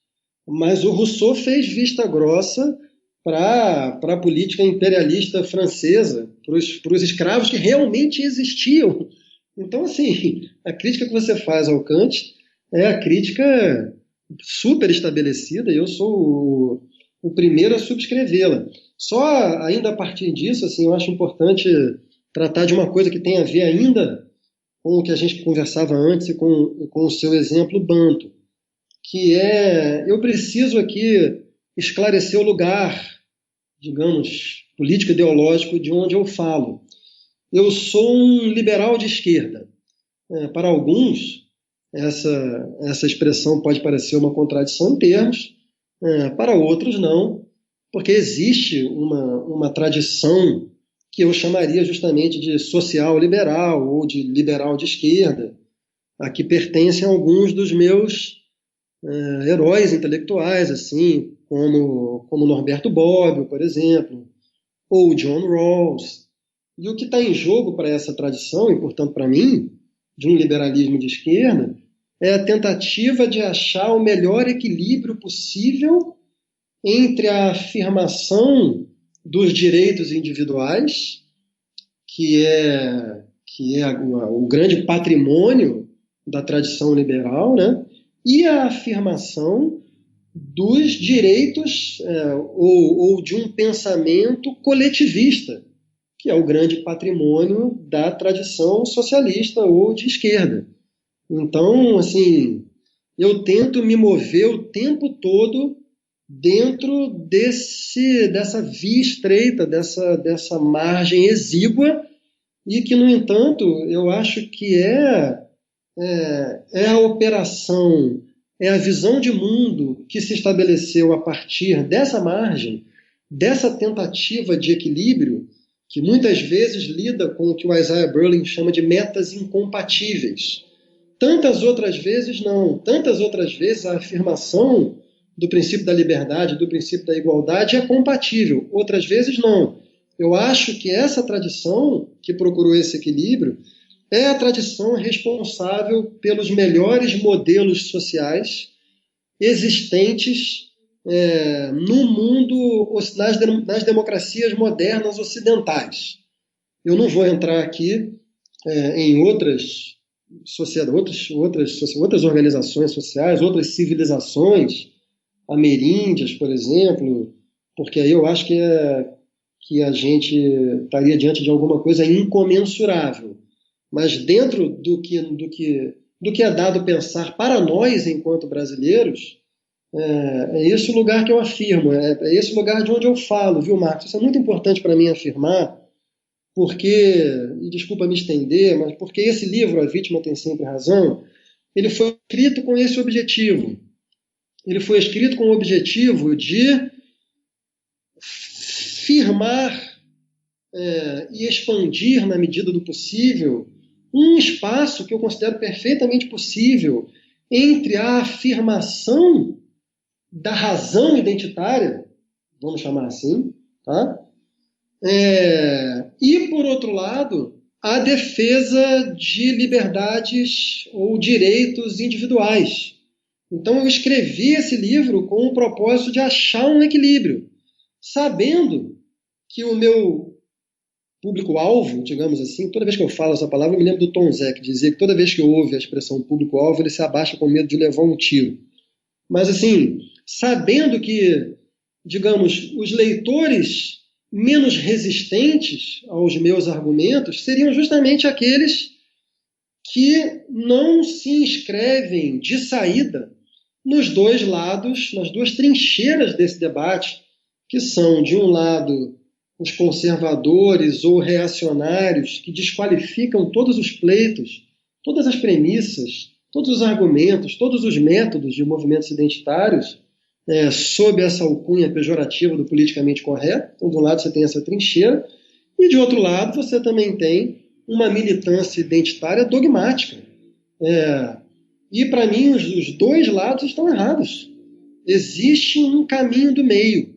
Mas o Rousseau fez vista grossa para a política imperialista francesa, para os escravos que realmente existiam. Então, assim, a crítica que você faz ao Kant é a crítica super estabelecida, e eu sou o primeiro a subscrevê-la. Só ainda a partir disso, assim, eu acho importante tratar de uma coisa que tem a ver ainda com o que a gente conversava antes e com o seu exemplo Banto, que é, eu preciso aqui esclarecer o lugar, digamos, político-ideológico de onde eu falo. Eu sou um liberal de esquerda. Para alguns, essa expressão pode parecer uma contradição em termos, para outros não, porque existe uma tradição que eu chamaria justamente de social-liberal ou de liberal de esquerda, a que pertencem alguns dos meus heróis intelectuais, assim, como Norberto Bobbio, por exemplo, ou John Rawls. E o que está em jogo para essa tradição, e portanto para mim, de um liberalismo de esquerda, é a tentativa de achar o melhor equilíbrio possível entre a afirmação dos direitos individuais, que é o grande patrimônio da tradição liberal, né? E a afirmação dos direitos ou de um pensamento coletivista, que é o grande patrimônio da tradição socialista ou de esquerda. Então, assim, eu tento me mover o tempo todo dentro dessa via estreita, dessa margem exígua, e que, no entanto, eu acho que é a operação, é a visão de mundo que se estabeleceu a partir dessa margem, dessa tentativa de equilíbrio, que muitas vezes lida com o que o Isaiah Berlin chama de metas incompatíveis. Tantas outras vezes não. Tantas outras vezes a afirmação do princípio da liberdade, do princípio da igualdade é compatível. Outras vezes não. Eu acho que essa tradição que procurou esse equilíbrio é a tradição responsável pelos melhores modelos sociais existentes no mundo, nas democracias modernas ocidentais. Eu não vou entrar aqui em outras sociedades, outras organizações sociais, outras civilizações, ameríndias, por exemplo, porque aí eu acho que a gente estaria diante de alguma coisa incomensurável. Mas dentro do que é dado pensar para nós, enquanto brasileiros, é esse o lugar que eu afirmo, é esse o lugar de onde eu falo, viu, Marcos? Isso é muito importante para mim afirmar, porque, e desculpa me estender, mas porque esse livro, A Vítima Tem Sempre Razão, ele foi escrito com esse objetivo. Ele foi escrito com o objetivo de firmar e expandir, na medida do possível, um espaço que eu considero perfeitamente possível entre a afirmação da razão identitária, vamos chamar assim, tá? E, por outro lado, a defesa de liberdades ou direitos individuais. Então, eu escrevi esse livro com o propósito de achar um equilíbrio, sabendo que o meu público-alvo, digamos assim, toda vez que eu falo essa palavra, eu me lembro do Tom Zé, que dizia que toda vez que ouve a expressão público-alvo, ele se abaixa com medo de levar um tiro. Mas, assim, sabendo que, digamos, os leitores menos resistentes aos meus argumentos seriam justamente aqueles que não se inscrevem de saída nos dois lados, nas duas trincheiras desse debate, que são, de um lado, os conservadores ou reacionários que desqualificam todos os pleitos, todas as premissas, todos os argumentos, todos os métodos de movimentos identitários, sob essa alcunha pejorativa do politicamente correto. Então, de um lado você tem essa trincheira, e de outro lado você também tem uma militância identitária dogmática. E para mim os dois lados estão errados. Existe um caminho do meio.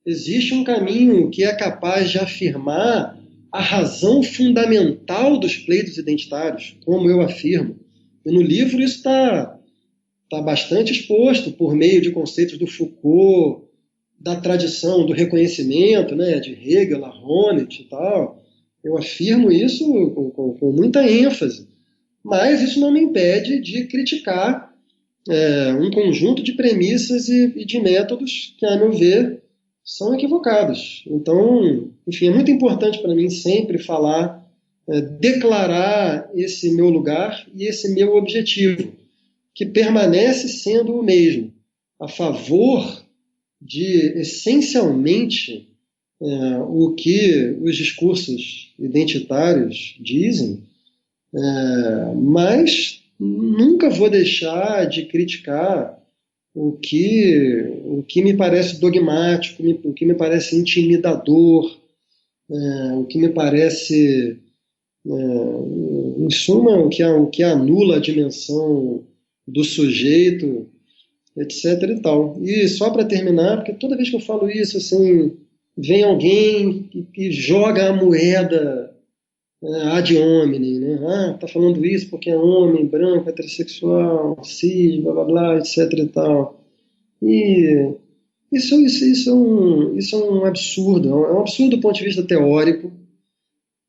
existe um caminho que é capaz de afirmar a razão fundamental dos pleitos identitários, como eu afirmo. E no livro isso está bastante exposto por meio de conceitos do Foucault, da tradição do reconhecimento, né, de Hegel, Honneth e tal. Eu afirmo isso com muita ênfase, mas isso não me impede de criticar um conjunto de premissas e de métodos que, a meu ver, são equivocados. Então, enfim, é muito importante para mim sempre falar, declarar esse meu lugar e esse meu objetivo, que permanece sendo o mesmo, a favor de, essencialmente, o que os discursos identitários dizem, mas nunca vou deixar de criticar o que me parece dogmático, o que me parece intimidador, o que me parece, em suma, o que anula a dimensão do sujeito, etc. e tal. E só para terminar, porque toda vez que eu falo isso, assim, vem alguém que joga a moeda ad hominem, né? Tá falando isso porque é homem, branco, heterossexual, cis, blá blá blá, etc. e tal. E isso é um absurdo. É um absurdo do ponto de vista teórico,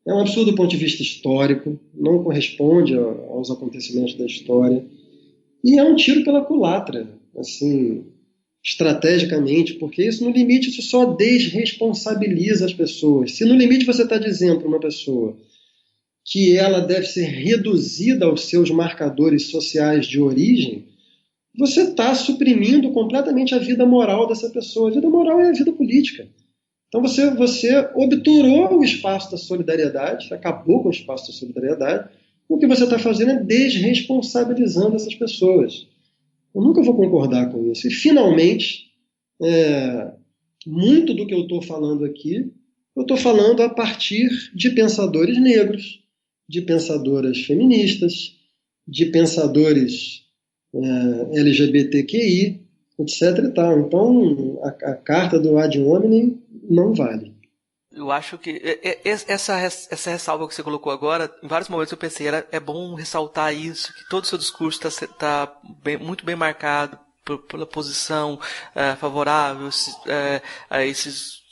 é um absurdo do ponto de vista histórico, não corresponde aos acontecimentos da história. E é um tiro pela culatra, assim, estrategicamente, porque isso, no limite, isso só desresponsabiliza as pessoas. Se no limite você está dizendo para uma pessoa que ela deve ser reduzida aos seus marcadores sociais de origem, você está suprimindo completamente a vida moral dessa pessoa. A vida moral é a vida política. Então você obturou o espaço da solidariedade, acabou com o espaço da solidariedade. O que você está fazendo é desresponsabilizando essas pessoas. Eu nunca vou concordar com isso. E, finalmente, muito do que eu estou falando aqui, eu estou falando a partir de pensadores negros, de pensadoras feministas, de pensadores LGBTQI, etc. e tal. Então, a carta do ad hominem não vale. Eu acho que essa ressalva que você colocou agora, em vários momentos eu pensei, é bom ressaltar isso, que todo o seu discurso está muito bem marcado pela posição favorável a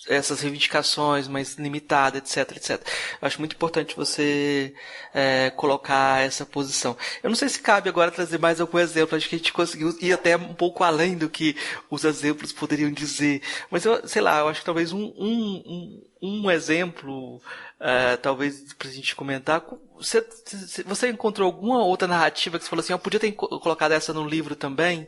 essas reivindicações mais limitadas, etc, etc. Eu acho muito importante você colocar essa posição. Eu não sei se cabe agora trazer mais algum exemplo, acho que a gente conseguiu ir até um pouco além do que os exemplos poderiam dizer, mas eu acho que talvez um exemplo, talvez pra gente comentar, você encontrou alguma outra narrativa que você falou assim, eu podia ter colocado essa no livro também?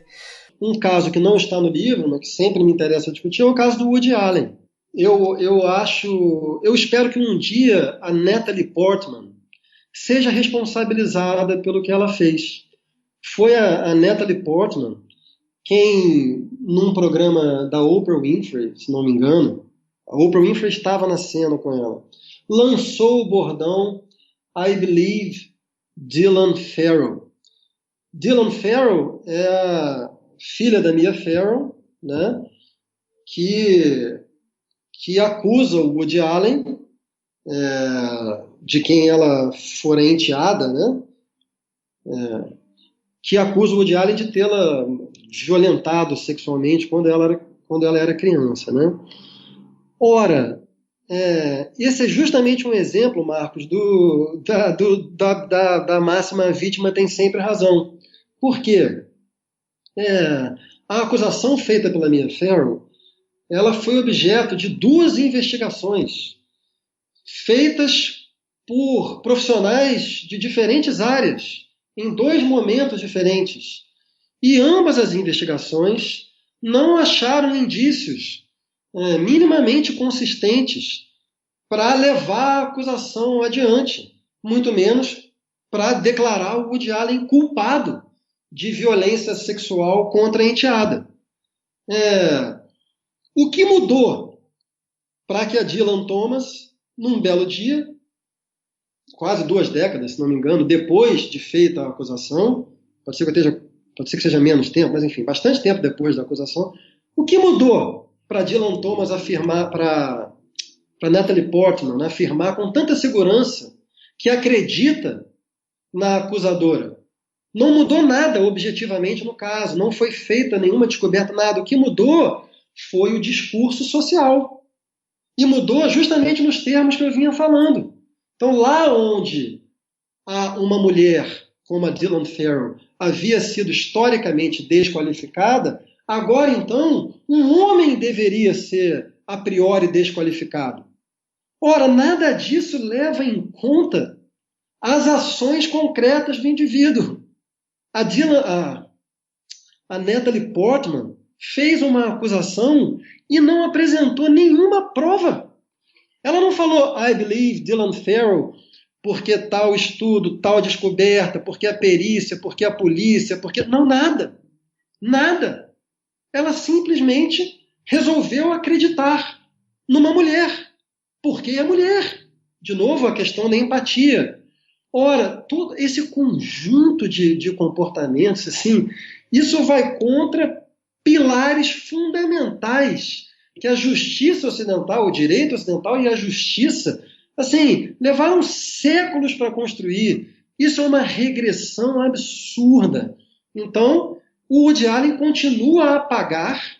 Um caso que não está no livro, mas que sempre me interessa discutir, é o caso do Woody Allen. Eu espero que um dia a Natalie Portman seja responsabilizada pelo que ela fez. Foi a Natalie Portman quem, num programa da Oprah Winfrey, se não me engano, a Oprah Winfrey estava na cena com ela, lançou o bordão I Believe Dylan Farrow. Dylan Farrow é a filha da Mia Farrow, né, que acusa o Woody Allen, de quem ela for enteada, né, que acusa o Woody Allen de tê-la violentado sexualmente quando ela era criança, né? Ora, esse é justamente um exemplo, Marcos, da máxima "a vítima tem sempre razão". Por quê? A acusação feita pela Mia Farrow, ela foi objeto de 2 investigações feitas por profissionais de diferentes áreas, em 2 momentos diferentes. E ambas as investigações não acharam indícios minimamente consistentes para levar a acusação adiante, muito menos para declarar o Woody Allen culpado de violência sexual contra a enteada. O que mudou para que a Dylan Thomas, num belo dia, quase 2 décadas, se não me engano, depois de feita a acusação, pode ser que seja menos tempo, mas enfim, bastante tempo depois da acusação, o que mudou para Dylan Thomas afirmar, para Natalie Portman, né, afirmar com tanta segurança que acredita na acusadora? Não mudou nada objetivamente no caso, não foi feita nenhuma descoberta, nada. O que mudou foi o discurso social. E mudou justamente nos termos que eu vinha falando. Então, lá onde uma mulher como a Dylan Farrow havia sido historicamente desqualificada, agora, então, um homem deveria ser a priori desqualificado. Ora, nada disso leva em conta as ações concretas do indivíduo. A Natalie Portman fez uma acusação e não apresentou nenhuma prova. Ela não falou, I believe Dylan Farrow, porque tal estudo, tal descoberta, porque a perícia, porque a polícia, porque... Não, nada. Nada. Ela simplesmente resolveu acreditar numa mulher, porque é mulher. De novo, a questão da empatia. Ora, todo esse conjunto de comportamentos, assim, isso vai contra pilares fundamentais que a justiça ocidental, o direito ocidental e a justiça, assim, levaram séculos para construir. Isso é uma regressão absurda. Então, o Woody Allen continua a pagar.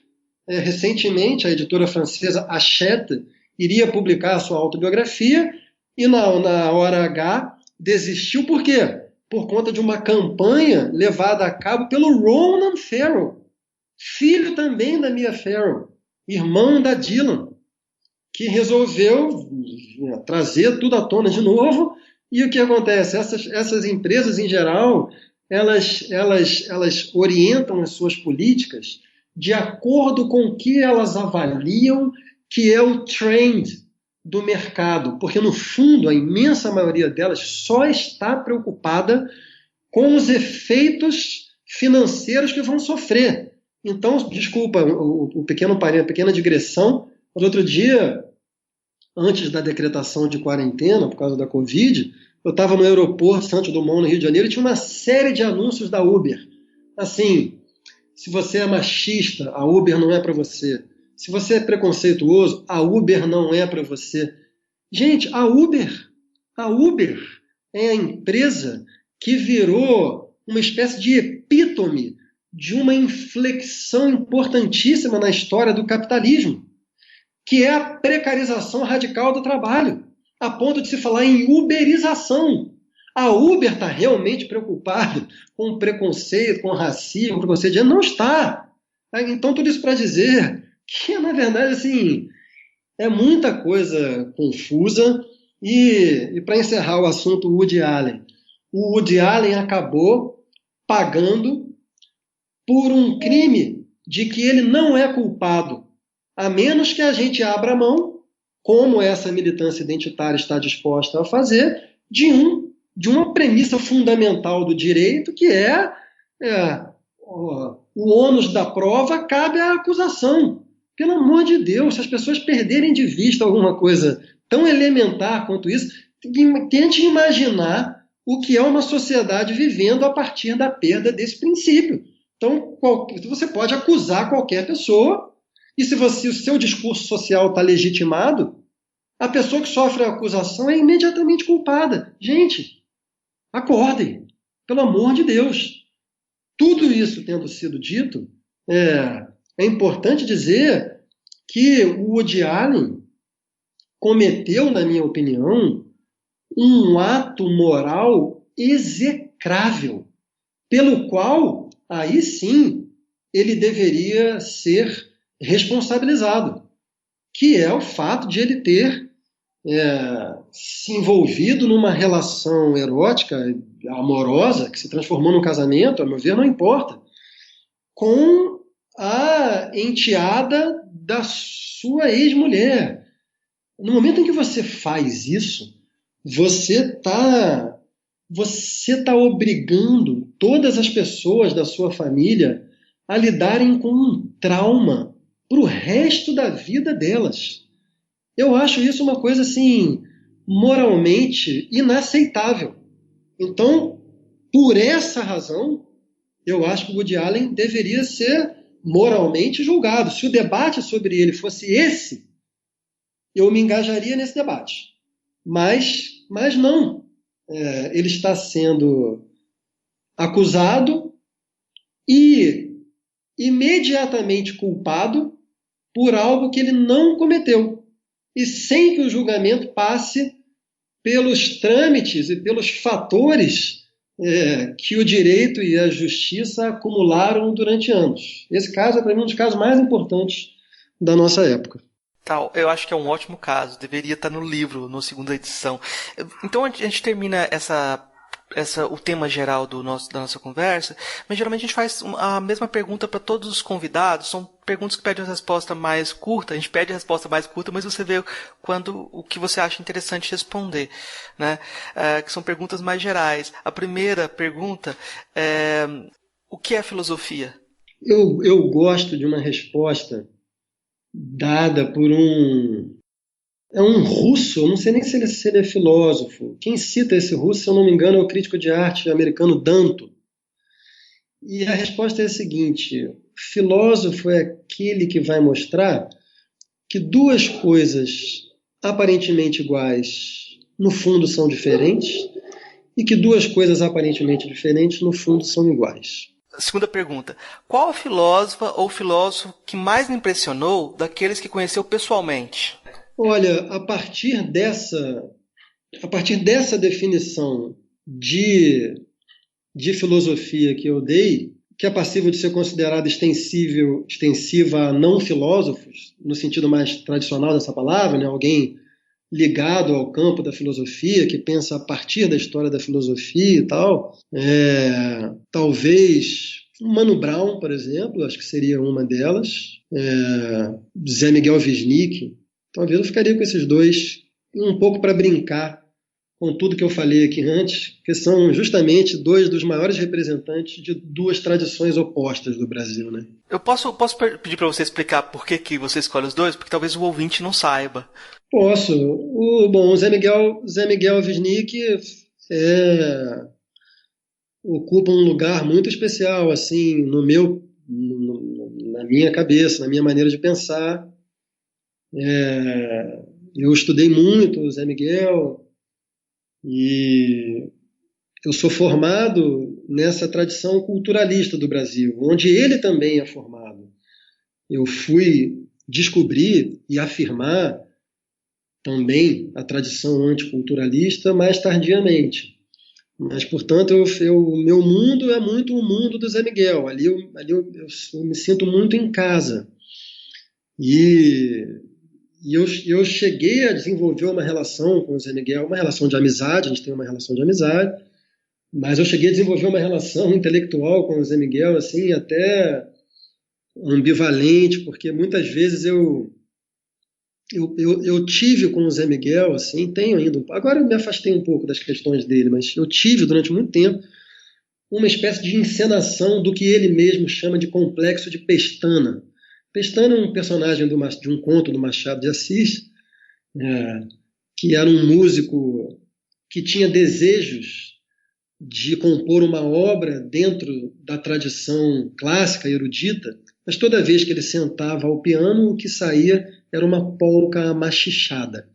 Recentemente, a editora francesa Hachette iria publicar a sua autobiografia e na hora H desistiu. Por quê? Por conta de uma campanha levada a cabo pelo Ronan Farrow, filho também da Mia Farrow, irmão da Dylan, que resolveu trazer tudo à tona de novo. E o que acontece? Essas empresas, em geral, elas orientam as suas políticas de acordo com o que elas avaliam que é o trend do mercado, porque, no fundo, a imensa maioria delas só está preocupada com os efeitos financeiros que vão sofrer. Então, desculpa o a pequena digressão, mas outro dia, antes da decretação de quarentena, por causa da Covid, eu estava no aeroporto Santos Dumont, no Rio de Janeiro, e tinha uma série de anúncios da Uber. Assim, se você é machista, a Uber não é para você. Se você é preconceituoso, a Uber não é para você. Gente, a Uber é a empresa que virou uma espécie de epítome de uma inflexão importantíssima na história do capitalismo, que é a precarização radical do trabalho, a ponto de se falar em uberização. A Uber está realmente preocupada com preconceito, com racismo, com preconceito de gênero? Não está. Então, tudo isso para dizer que, na verdade, assim, é muita coisa confusa. E para encerrar o assunto Woody Allen, o Woody Allen acabou pagando por um crime de que ele não é culpado, a menos que a gente abra mão, como essa militância identitária está disposta a fazer, de uma premissa fundamental do direito, que o ônus da prova cabe à acusação. Pelo amor de Deus, se as pessoas perderem de vista alguma coisa tão elementar quanto isso, tente imaginar o que é uma sociedade vivendo a partir da perda desse princípio. Então, você pode acusar qualquer pessoa, e se o seu discurso social está legitimado, a pessoa que sofre a acusação é imediatamente culpada. Gente, acordem, pelo amor de Deus. Tudo isso tendo sido dito, é importante dizer que o Woody Allen cometeu, na minha opinião, um ato moral execrável, pelo qual, aí sim, ele deveria ser responsabilizado, que é o fato de ele ter se envolvido numa relação erótica, amorosa, que se transformou num casamento, a meu ver, não importa, com a enteada da sua ex-mulher. No momento em que você faz isso, você tá obrigando todas as pessoas da sua família a lidarem com um trauma para o resto da vida delas. Eu acho isso uma coisa, assim, moralmente inaceitável. Então, por essa razão, eu acho que o Woody Allen deveria ser moralmente julgado. Se o debate sobre ele fosse esse, eu me engajaria nesse debate. Mas não. Ele está sendo acusado e imediatamente culpado por algo que ele não cometeu. E sem que o julgamento passe pelos trâmites e pelos fatores que o direito e a justiça acumularam durante anos. Esse caso é, para mim, um dos casos mais importantes da nossa época. Eu acho que é um ótimo caso, deveria estar no livro, na segunda edição. Então a gente termina o tema geral da nossa conversa, mas geralmente a gente faz a mesma pergunta para todos os convidados. São perguntas que pedem uma resposta mais curta, a gente pede a resposta mais curta, mas você vê o que você acha interessante responder, né? Que são perguntas mais gerais. A primeira pergunta é: o que é filosofia? Eu gosto de uma resposta dada por um russo, eu não sei nem se ele é filósofo. Quem cita esse russo, se eu não me engano, é o crítico de arte americano Danto. E a resposta é a seguinte: filósofo é aquele que vai mostrar que duas coisas aparentemente iguais, no fundo, são diferentes, e que duas coisas aparentemente diferentes, no fundo, são iguais. Segunda pergunta: qual a filósofa ou filósofo que mais lhe impressionou daqueles que conheceu pessoalmente? Olha, a partir dessa definição de filosofia que eu dei, que é passível de ser considerada extensiva a não filósofos, no sentido mais tradicional dessa palavra, né? Alguém ligado ao campo da filosofia, que pensa a partir da história da filosofia e tal. Talvez Mano Brown, por exemplo, acho que seria uma delas. Zé Miguel Wisnik. Talvez eu ficaria com esses dois, um pouco para brincar com tudo que eu falei aqui antes, que são justamente dois dos maiores representantes de duas tradições opostas do Brasil, né? Eu posso pedir para você explicar por que você escolhe os dois? Porque talvez o ouvinte não saiba. Posso. O Zé Miguel Wisnik ocupa um lugar muito especial, assim, na minha cabeça, na minha maneira de pensar. Eu estudei muito o Zé Miguel e eu sou formado nessa tradição culturalista do Brasil, onde ele também é formado. Eu fui descobrir e afirmar também a tradição anticulturalista mais tardiamente. Mas, portanto, o meu mundo é muito o mundo do Zé Miguel. Ali eu me sinto muito em casa. E eu cheguei a desenvolver uma relação com o Zé Miguel, uma relação de amizade, a gente tem uma relação de amizade, mas eu cheguei a desenvolver uma relação intelectual com o Zé Miguel, assim, até ambivalente, porque muitas vezes eu tive com o Zé Miguel, assim, tenho ainda, agora eu me afastei um pouco das questões dele, mas eu tive durante muito tempo uma espécie de encenação do que ele mesmo chama de complexo de Pestana. Pestana é um personagem de um conto do Machado de Assis, que era um músico que tinha desejos de compor uma obra dentro da tradição clássica, erudita, mas toda vez que ele sentava ao piano, o que saía era uma polca machichada.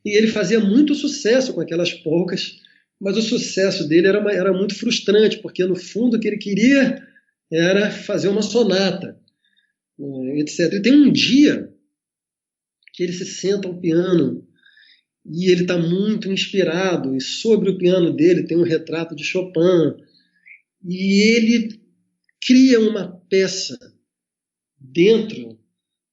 E ele fazia muito sucesso com aquelas polcas, mas o sucesso dele era muito frustrante, porque no fundo o que ele queria era fazer uma sonata, etc. E tem um dia que ele se senta ao piano e ele está muito inspirado, e sobre o piano dele tem um retrato de Chopin, e ele cria uma peça dentro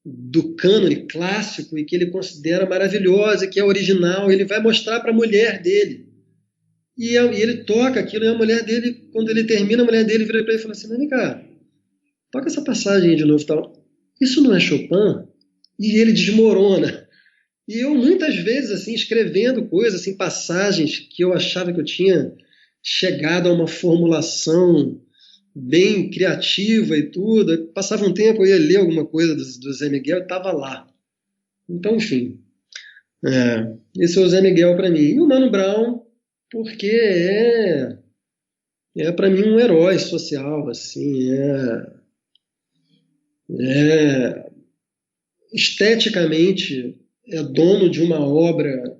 do cânone clássico e que ele considera maravilhosa, que é original. Ele vai mostrar para a mulher dele. E ele toca aquilo, e a mulher dele, quando ele termina, a mulher dele vira para ele e fala assim: vem cá, toca essa passagem aí de novo. Tal. Isso não é Chopin? E ele desmorona. E eu, muitas vezes, assim, escrevendo coisas, assim, passagens que eu achava que eu tinha chegado a uma formulação bem criativa e tudo, passava um tempo, eu ia ler alguma coisa do Zé Miguel e estava lá. Então, enfim, esse é o Zé Miguel para mim. E o Mano Brown, porque é para mim um herói social, assim, Esteticamente é dono de uma obra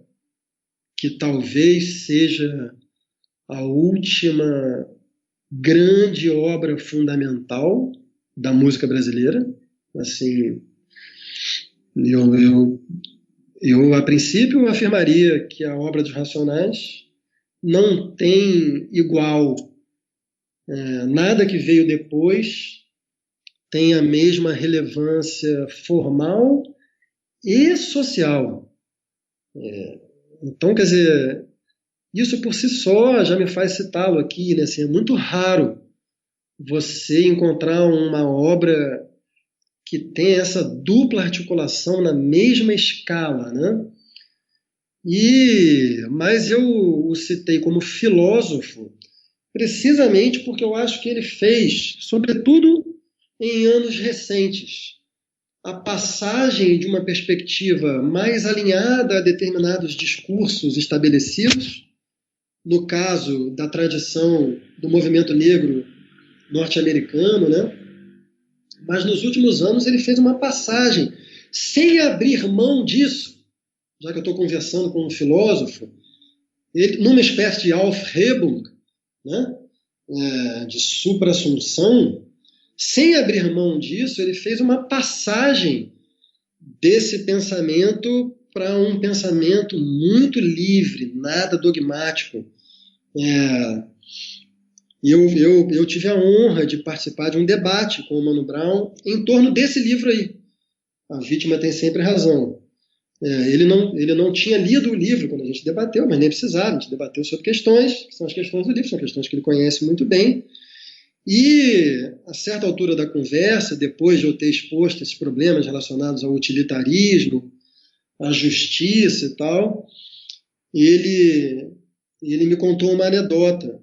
que talvez seja a última grande obra fundamental da música brasileira. Assim, eu a princípio afirmaria que a obra dos Racionais não tem igual. Nada que veio depois tem a mesma relevância formal e social. Então, quer dizer, isso por si só já me faz citá-lo aqui, né? Assim, é muito raro você encontrar uma obra que tem essa dupla articulação na mesma escala, né? Mas eu o citei como filósofo precisamente porque eu acho que ele fez, sobretudo em anos recentes, a passagem de uma perspectiva mais alinhada a determinados discursos estabelecidos, no caso da tradição do movimento negro norte-americano, né? Mas nos últimos anos ele fez uma passagem sem abrir mão disso, já que eu estou conversando com um filósofo, ele, numa espécie de Aufhebung, né? De supra-assunção, sem abrir mão disso, ele fez uma passagem desse pensamento para um pensamento muito livre, nada dogmático. Eu tive a honra de participar de um debate com o Mano Brown em torno desse livro aí, A Vítima Tem Sempre Razão. Ele não tinha lido o livro quando a gente debateu, mas nem precisava, a gente debateu sobre questões, que são as questões do livro, são questões que ele conhece muito bem. E, a certa altura da conversa, depois de eu ter exposto esses problemas relacionados ao utilitarismo, à justiça e tal, ele me contou uma anedota,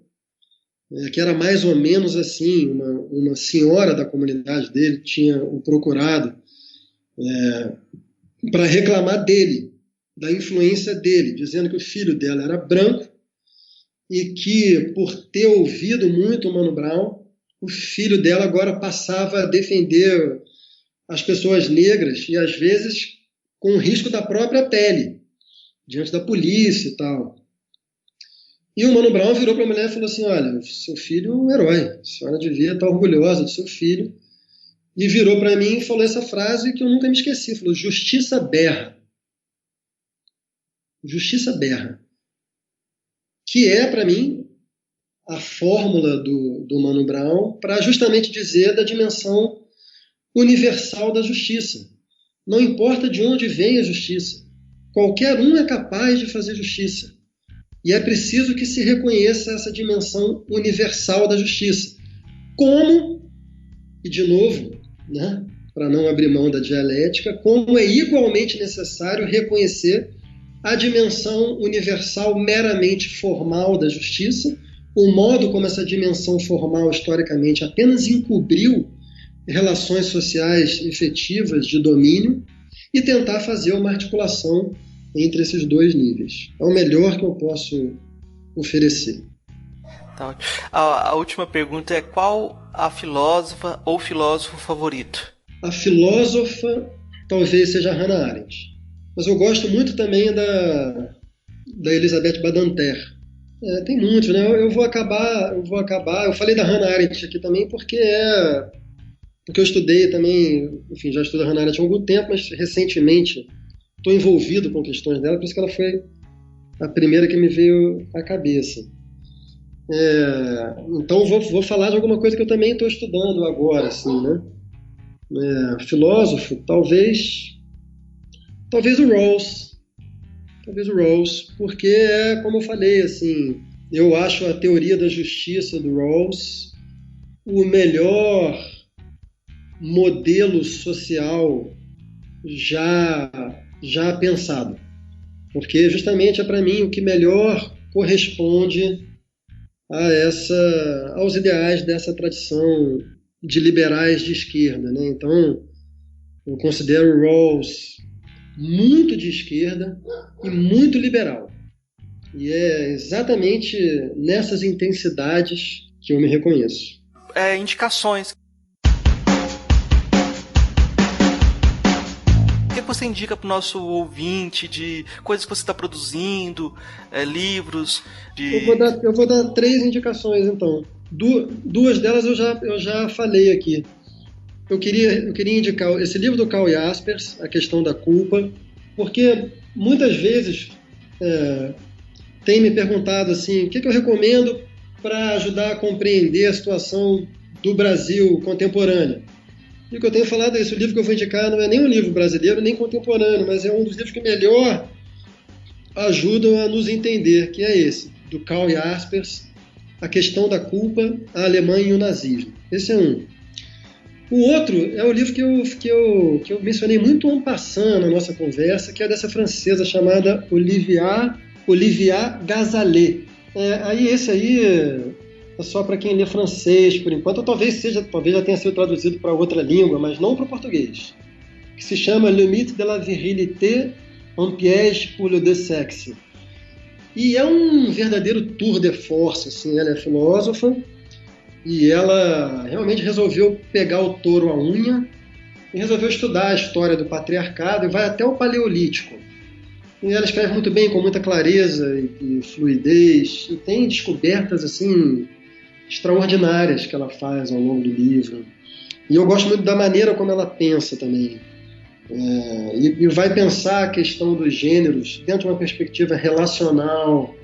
que era mais ou menos assim: uma senhora da comunidade dele tinha o procurado para reclamar dele, da influência dele, dizendo que o filho dela era branco e que, por ter ouvido muito o Mano Brown, o filho dela agora passava a defender as pessoas negras e, às vezes, com o risco da própria pele, diante da polícia e tal. E o Mano Brown virou para a mulher e falou assim: olha, seu filho é um herói, a senhora devia estar orgulhosa do seu filho. E virou para mim e falou essa frase que eu nunca me esqueci, falou: justiça berra. Justiça berra. Que é, para mim, a fórmula do Mano Brown para justamente dizer da dimensão universal da justiça. Não importa de onde vem a justiça, qualquer um é capaz de fazer justiça. E é preciso que se reconheça essa dimensão universal da justiça. Como, e de novo, né, para não abrir mão da dialética, como é igualmente necessário reconhecer a dimensão universal meramente formal da justiça, o modo como essa dimensão formal historicamente apenas encobriu relações sociais efetivas de domínio, e tentar fazer uma articulação entre esses dois níveis. É o melhor que eu posso oferecer. Tá. A última pergunta é: qual a filósofa ou filósofo favorito? A filósofa talvez seja Hannah Arendt, mas eu gosto muito também da Elisabeth Badinter. Tem muitos, né? Eu vou acabar. Eu falei da Hannah Arendt aqui também porque eu estudei também, enfim, já estudo a Hannah Arendt há algum tempo, mas recentemente estou envolvido com questões dela, por isso que ela foi a primeira que me veio à cabeça. Então vou falar de alguma coisa que eu também estou estudando agora, assim, né? Filósofo, talvez o Rawls. Talvez o Rawls, porque como eu falei, assim, eu acho a teoria da justiça do Rawls o melhor modelo social já pensado, porque justamente é para mim o que melhor corresponde aos ideais dessa tradição de liberais de esquerda, né? Então eu considero o Rawls muito de esquerda e muito liberal, e é exatamente nessas intensidades que eu me reconheço. Indicações. você indica para o nosso ouvinte de coisas que você está produzindo, livros? Eu vou dar 3 indicações, então. Duas delas eu já falei aqui. Eu queria indicar esse livro do Karl Jaspers, A Questão da Culpa, porque muitas vezes tem me perguntado assim, o que eu recomendo para ajudar a compreender a situação do Brasil contemporâneo. E o que eu tenho falado é isso, o livro que eu vou indicar não é nem um livro brasileiro, nem contemporâneo, mas é um dos livros que melhor ajudam a nos entender, que é esse, do Karl Jaspers, A Questão da Culpa, a Alemanha e o Nazismo. Esse é um. O outro é o livro que eu mencionei muito en passant na nossa conversa, que é dessa francesa chamada Olivia Gazalet. Esse aí é só para quem lê francês, por enquanto, ou talvez já tenha sido traduzido para outra língua, mas não para o português, que se chama Le mythe de la virilité, un piège pour le deux sexes. E é um verdadeiro tour de force, assim, ela é filósofa, e ela realmente resolveu pegar o touro à unha e resolveu estudar a história do patriarcado e vai até o Paleolítico. E ela escreve muito bem, com muita clareza e fluidez, e tem descobertas assim extraordinárias que ela faz ao longo do livro. E eu gosto muito da maneira como ela pensa também. E vai pensar a questão dos gêneros dentro de uma perspectiva relacional,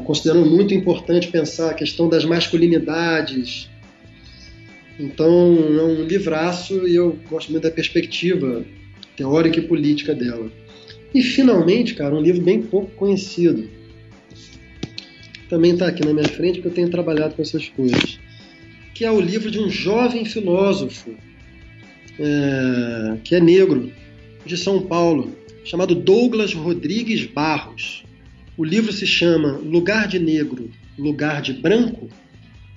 considerando muito importante pensar a questão das masculinidades. Então é um livraço e eu gosto muito da perspectiva teórica e política dela. E finalmente, cara, um livro bem pouco conhecido. Também está aqui na minha frente porque eu tenho trabalhado com essas coisas. Que é o livro de um jovem filósofo que é negro, de São Paulo, chamado Douglas Rodrigues Barros. O livro se chama Lugar de Negro, Lugar de Branco,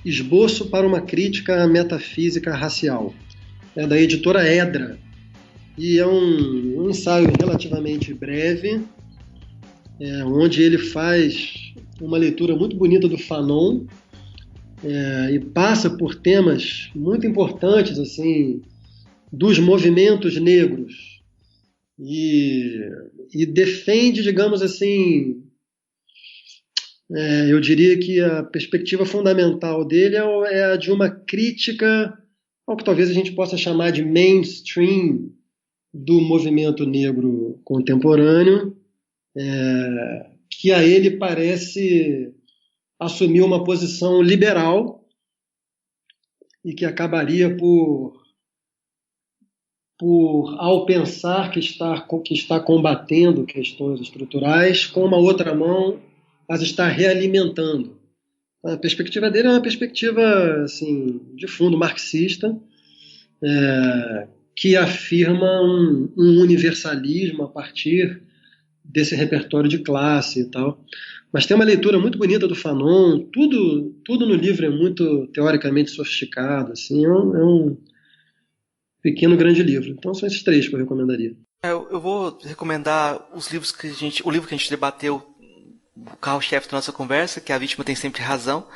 Esboço para uma Crítica à Metafísica Racial. É da editora Edra. E é um ensaio relativamente breve, onde ele faz uma leitura muito bonita do Fanon e passa por temas muito importantes assim, dos movimentos negros e defende, digamos assim, eu diria que a perspectiva fundamental dele é a de uma crítica ao que talvez a gente possa chamar de mainstream do movimento negro contemporâneo, que a ele parece assumir uma posição liberal e que acabaria ao pensar que está combatendo questões estruturais, com uma outra mão as está realimentando. A perspectiva dele é uma perspectiva assim, de fundo marxista, que afirma um universalismo a partir desse repertório de classe e tal. Mas tem uma leitura muito bonita do Fanon, tudo no livro é muito teoricamente sofisticado, assim, é um pequeno grande livro. Então são esses 3 que eu recomendaria. Eu vou recomendar o livro que a gente debateu, o carro-chefe da nossa conversa, que é A Vítima Tem Sempre Razão,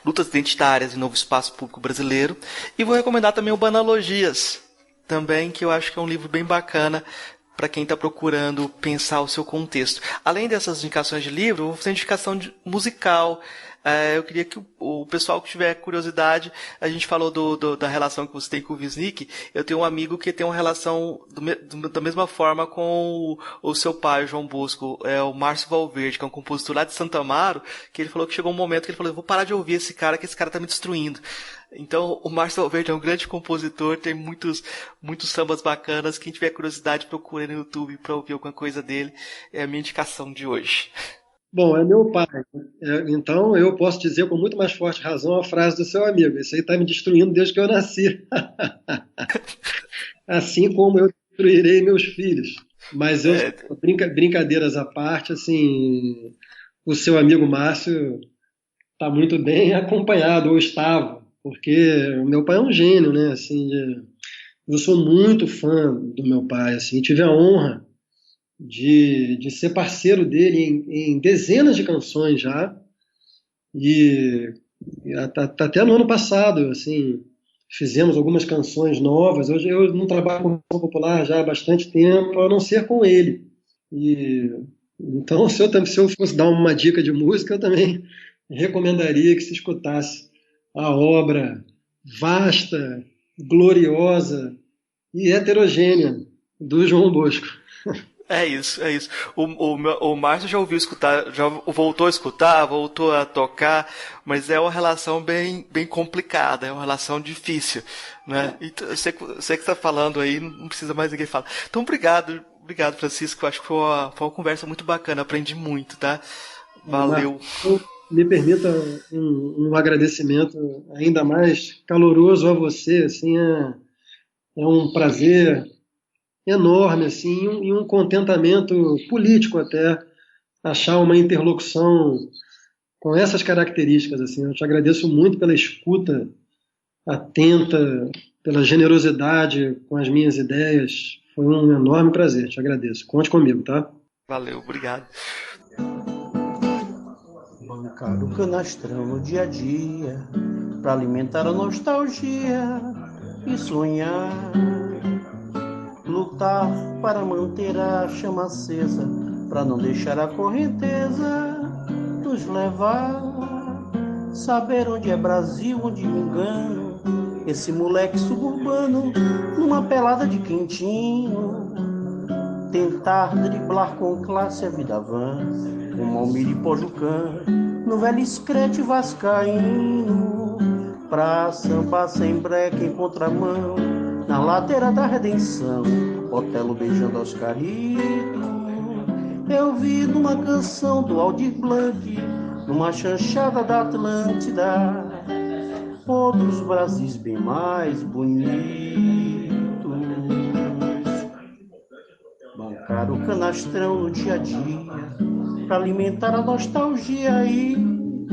Lutas Identitárias e Novo Espaço Público Brasileiro, e vou recomendar também o Banalogias, também, que eu acho que é um livro bem bacana para quem está procurando pensar o seu contexto. Além dessas indicações de livro, eu vou fazer indicação musical. Eu queria que o pessoal que tiver curiosidade, a gente falou da relação que você tem com o Wisnik. Eu tenho um amigo que tem uma relação da mesma forma com o seu pai, o João Bosco, o Márcio Valverde, que é um compositor lá de Santo Amaro, que ele falou que chegou um momento que ele falou, eu vou parar de ouvir esse cara, que esse cara tá me destruindo. Então, o Márcio Valverde é um grande compositor, tem muitos sambas bacanas. Quem tiver curiosidade, procure no YouTube para ouvir alguma coisa dele. É a minha indicação de hoje. Bom, é meu pai. Então, eu posso dizer com muito mais forte razão a frase do seu amigo. Esse aí está me destruindo desde que eu nasci. Assim como eu destruirei meus filhos. Mas brincadeiras à parte, assim, o seu amigo Márcio está muito bem acompanhado, ou estava, porque o meu pai é um gênio, né? Assim, eu sou muito fã do meu pai, assim, tive a honra de ser parceiro dele em dezenas de canções já, e até no ano passado, assim, fizemos algumas canções novas. Hoje eu não trabalho com canção popular já há bastante tempo, a não ser com ele. Então, se eu fosse dar uma dica de música, eu também recomendaria que se escutasse a obra vasta, gloriosa e heterogênea do João Bosco. É isso. O Márcio já ouviu escutar, já voltou a escutar, voltou a tocar, mas é uma relação bem complicada, é uma relação difícil, né? Então, você que está falando aí, não precisa mais ninguém falar. Então, obrigado, Francisco. Acho que foi uma conversa muito bacana, aprendi muito, tá? Valeu. Me permita um agradecimento ainda mais caloroso a você, assim, é um prazer enorme, assim, e um contentamento político até, achar uma interlocução com essas características, assim. Eu te agradeço muito pela escuta atenta, pela generosidade com as minhas ideias. Foi um enorme prazer, te agradeço. Conte comigo, tá? Valeu, obrigado. Bancar o canastrão no dia a dia, pra alimentar a nostalgia e sonhar. Lutar para manter a chama acesa, para não deixar a correnteza nos levar. Saber onde é Brasil, onde me engano, esse moleque suburbano numa pelada de quentinho. Tentar driblar com classe a vida vã, com Malmir e Pojucã, no velho escrete vascaíno, pra sambar sem breque em contramão, na ladeira da redenção, Otelo beijando Oscarito. Eu vi numa canção do Aldir Blanc, numa chanchada da Atlântida, outros Brasis bem mais bonitos. Bancar o canastrão no dia a dia, pra alimentar a nostalgia e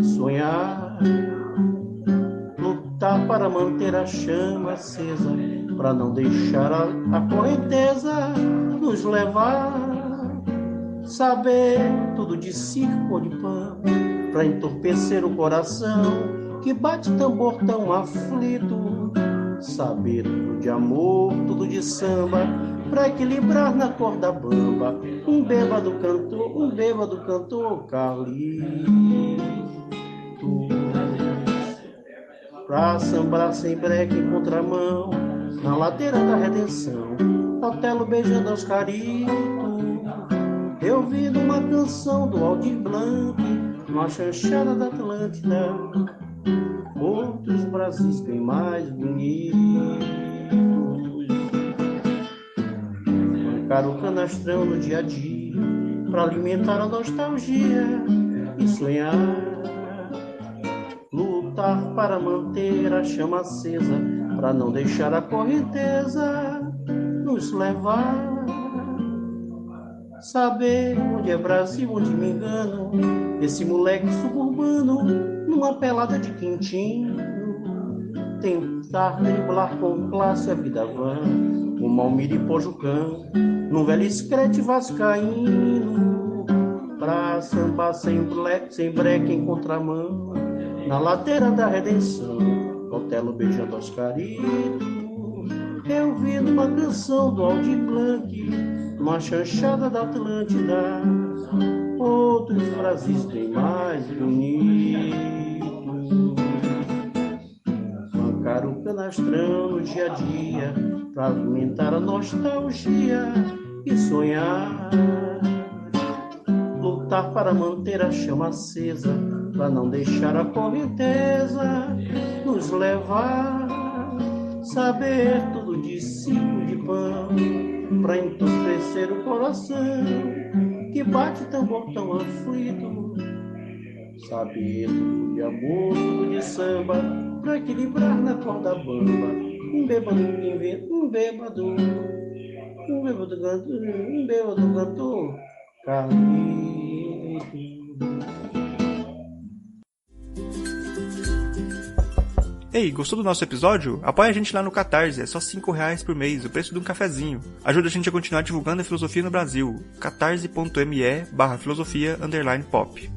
sonhar. Lutar para manter a chama acesa, para não deixar a correnteza nos levar. Saber tudo de circo ou de pão, para entorpecer o coração que bate tambor tão aflito. Saber tudo de amor, tudo de samba, para equilibrar na corda bamba. Um bêbado cantor Carlito, pra sambar sem breque em contramão, na ladeira da redenção, Otelo beijando Oscarito. Eu vi numa canção do Aldir Blanc, numa chanchada da Atlântida, outros Brasis bem mais bonitos. Bancar o canastrão no dia a dia, pra alimentar a nostalgia e sonhar. Lutar para manter a chama acesa, para não deixar a correnteza nos levar. Saber onde é Brasil, onde me engano, esse moleque suburbano numa pelada de quentinho. Tentar driblar com classe a vida vã, o Malmir e Pojucã, num velho escrete vascaíno, pra sambar sem breque em contramão, na ladeira da redenção, Otelo beijando Oscarito. Eu vi numa canção do Aldir Blanc, numa chanchada da Atlântida, outros Brasis bem mais bonitos. Bancar o canastrão no dia a dia, pra alimentar a nostalgia e sonhar. Lutar para manter a chama acesa, para não deixar a correnteza nos levar. Saber tudo de circo de pão, pra entorpecer o coração que bate tambor tão aflito. Saber tudo de amor, tudo de samba, pra equilibrar na corda bamba. Um bêbado cantor Carlito. Ei, gostou do nosso episódio? Apoia a gente lá no Catarse, é só R$5 por mês, o preço de um cafezinho. Ajuda a gente a continuar divulgando a filosofia no Brasil. catarse.me/filosofia_pop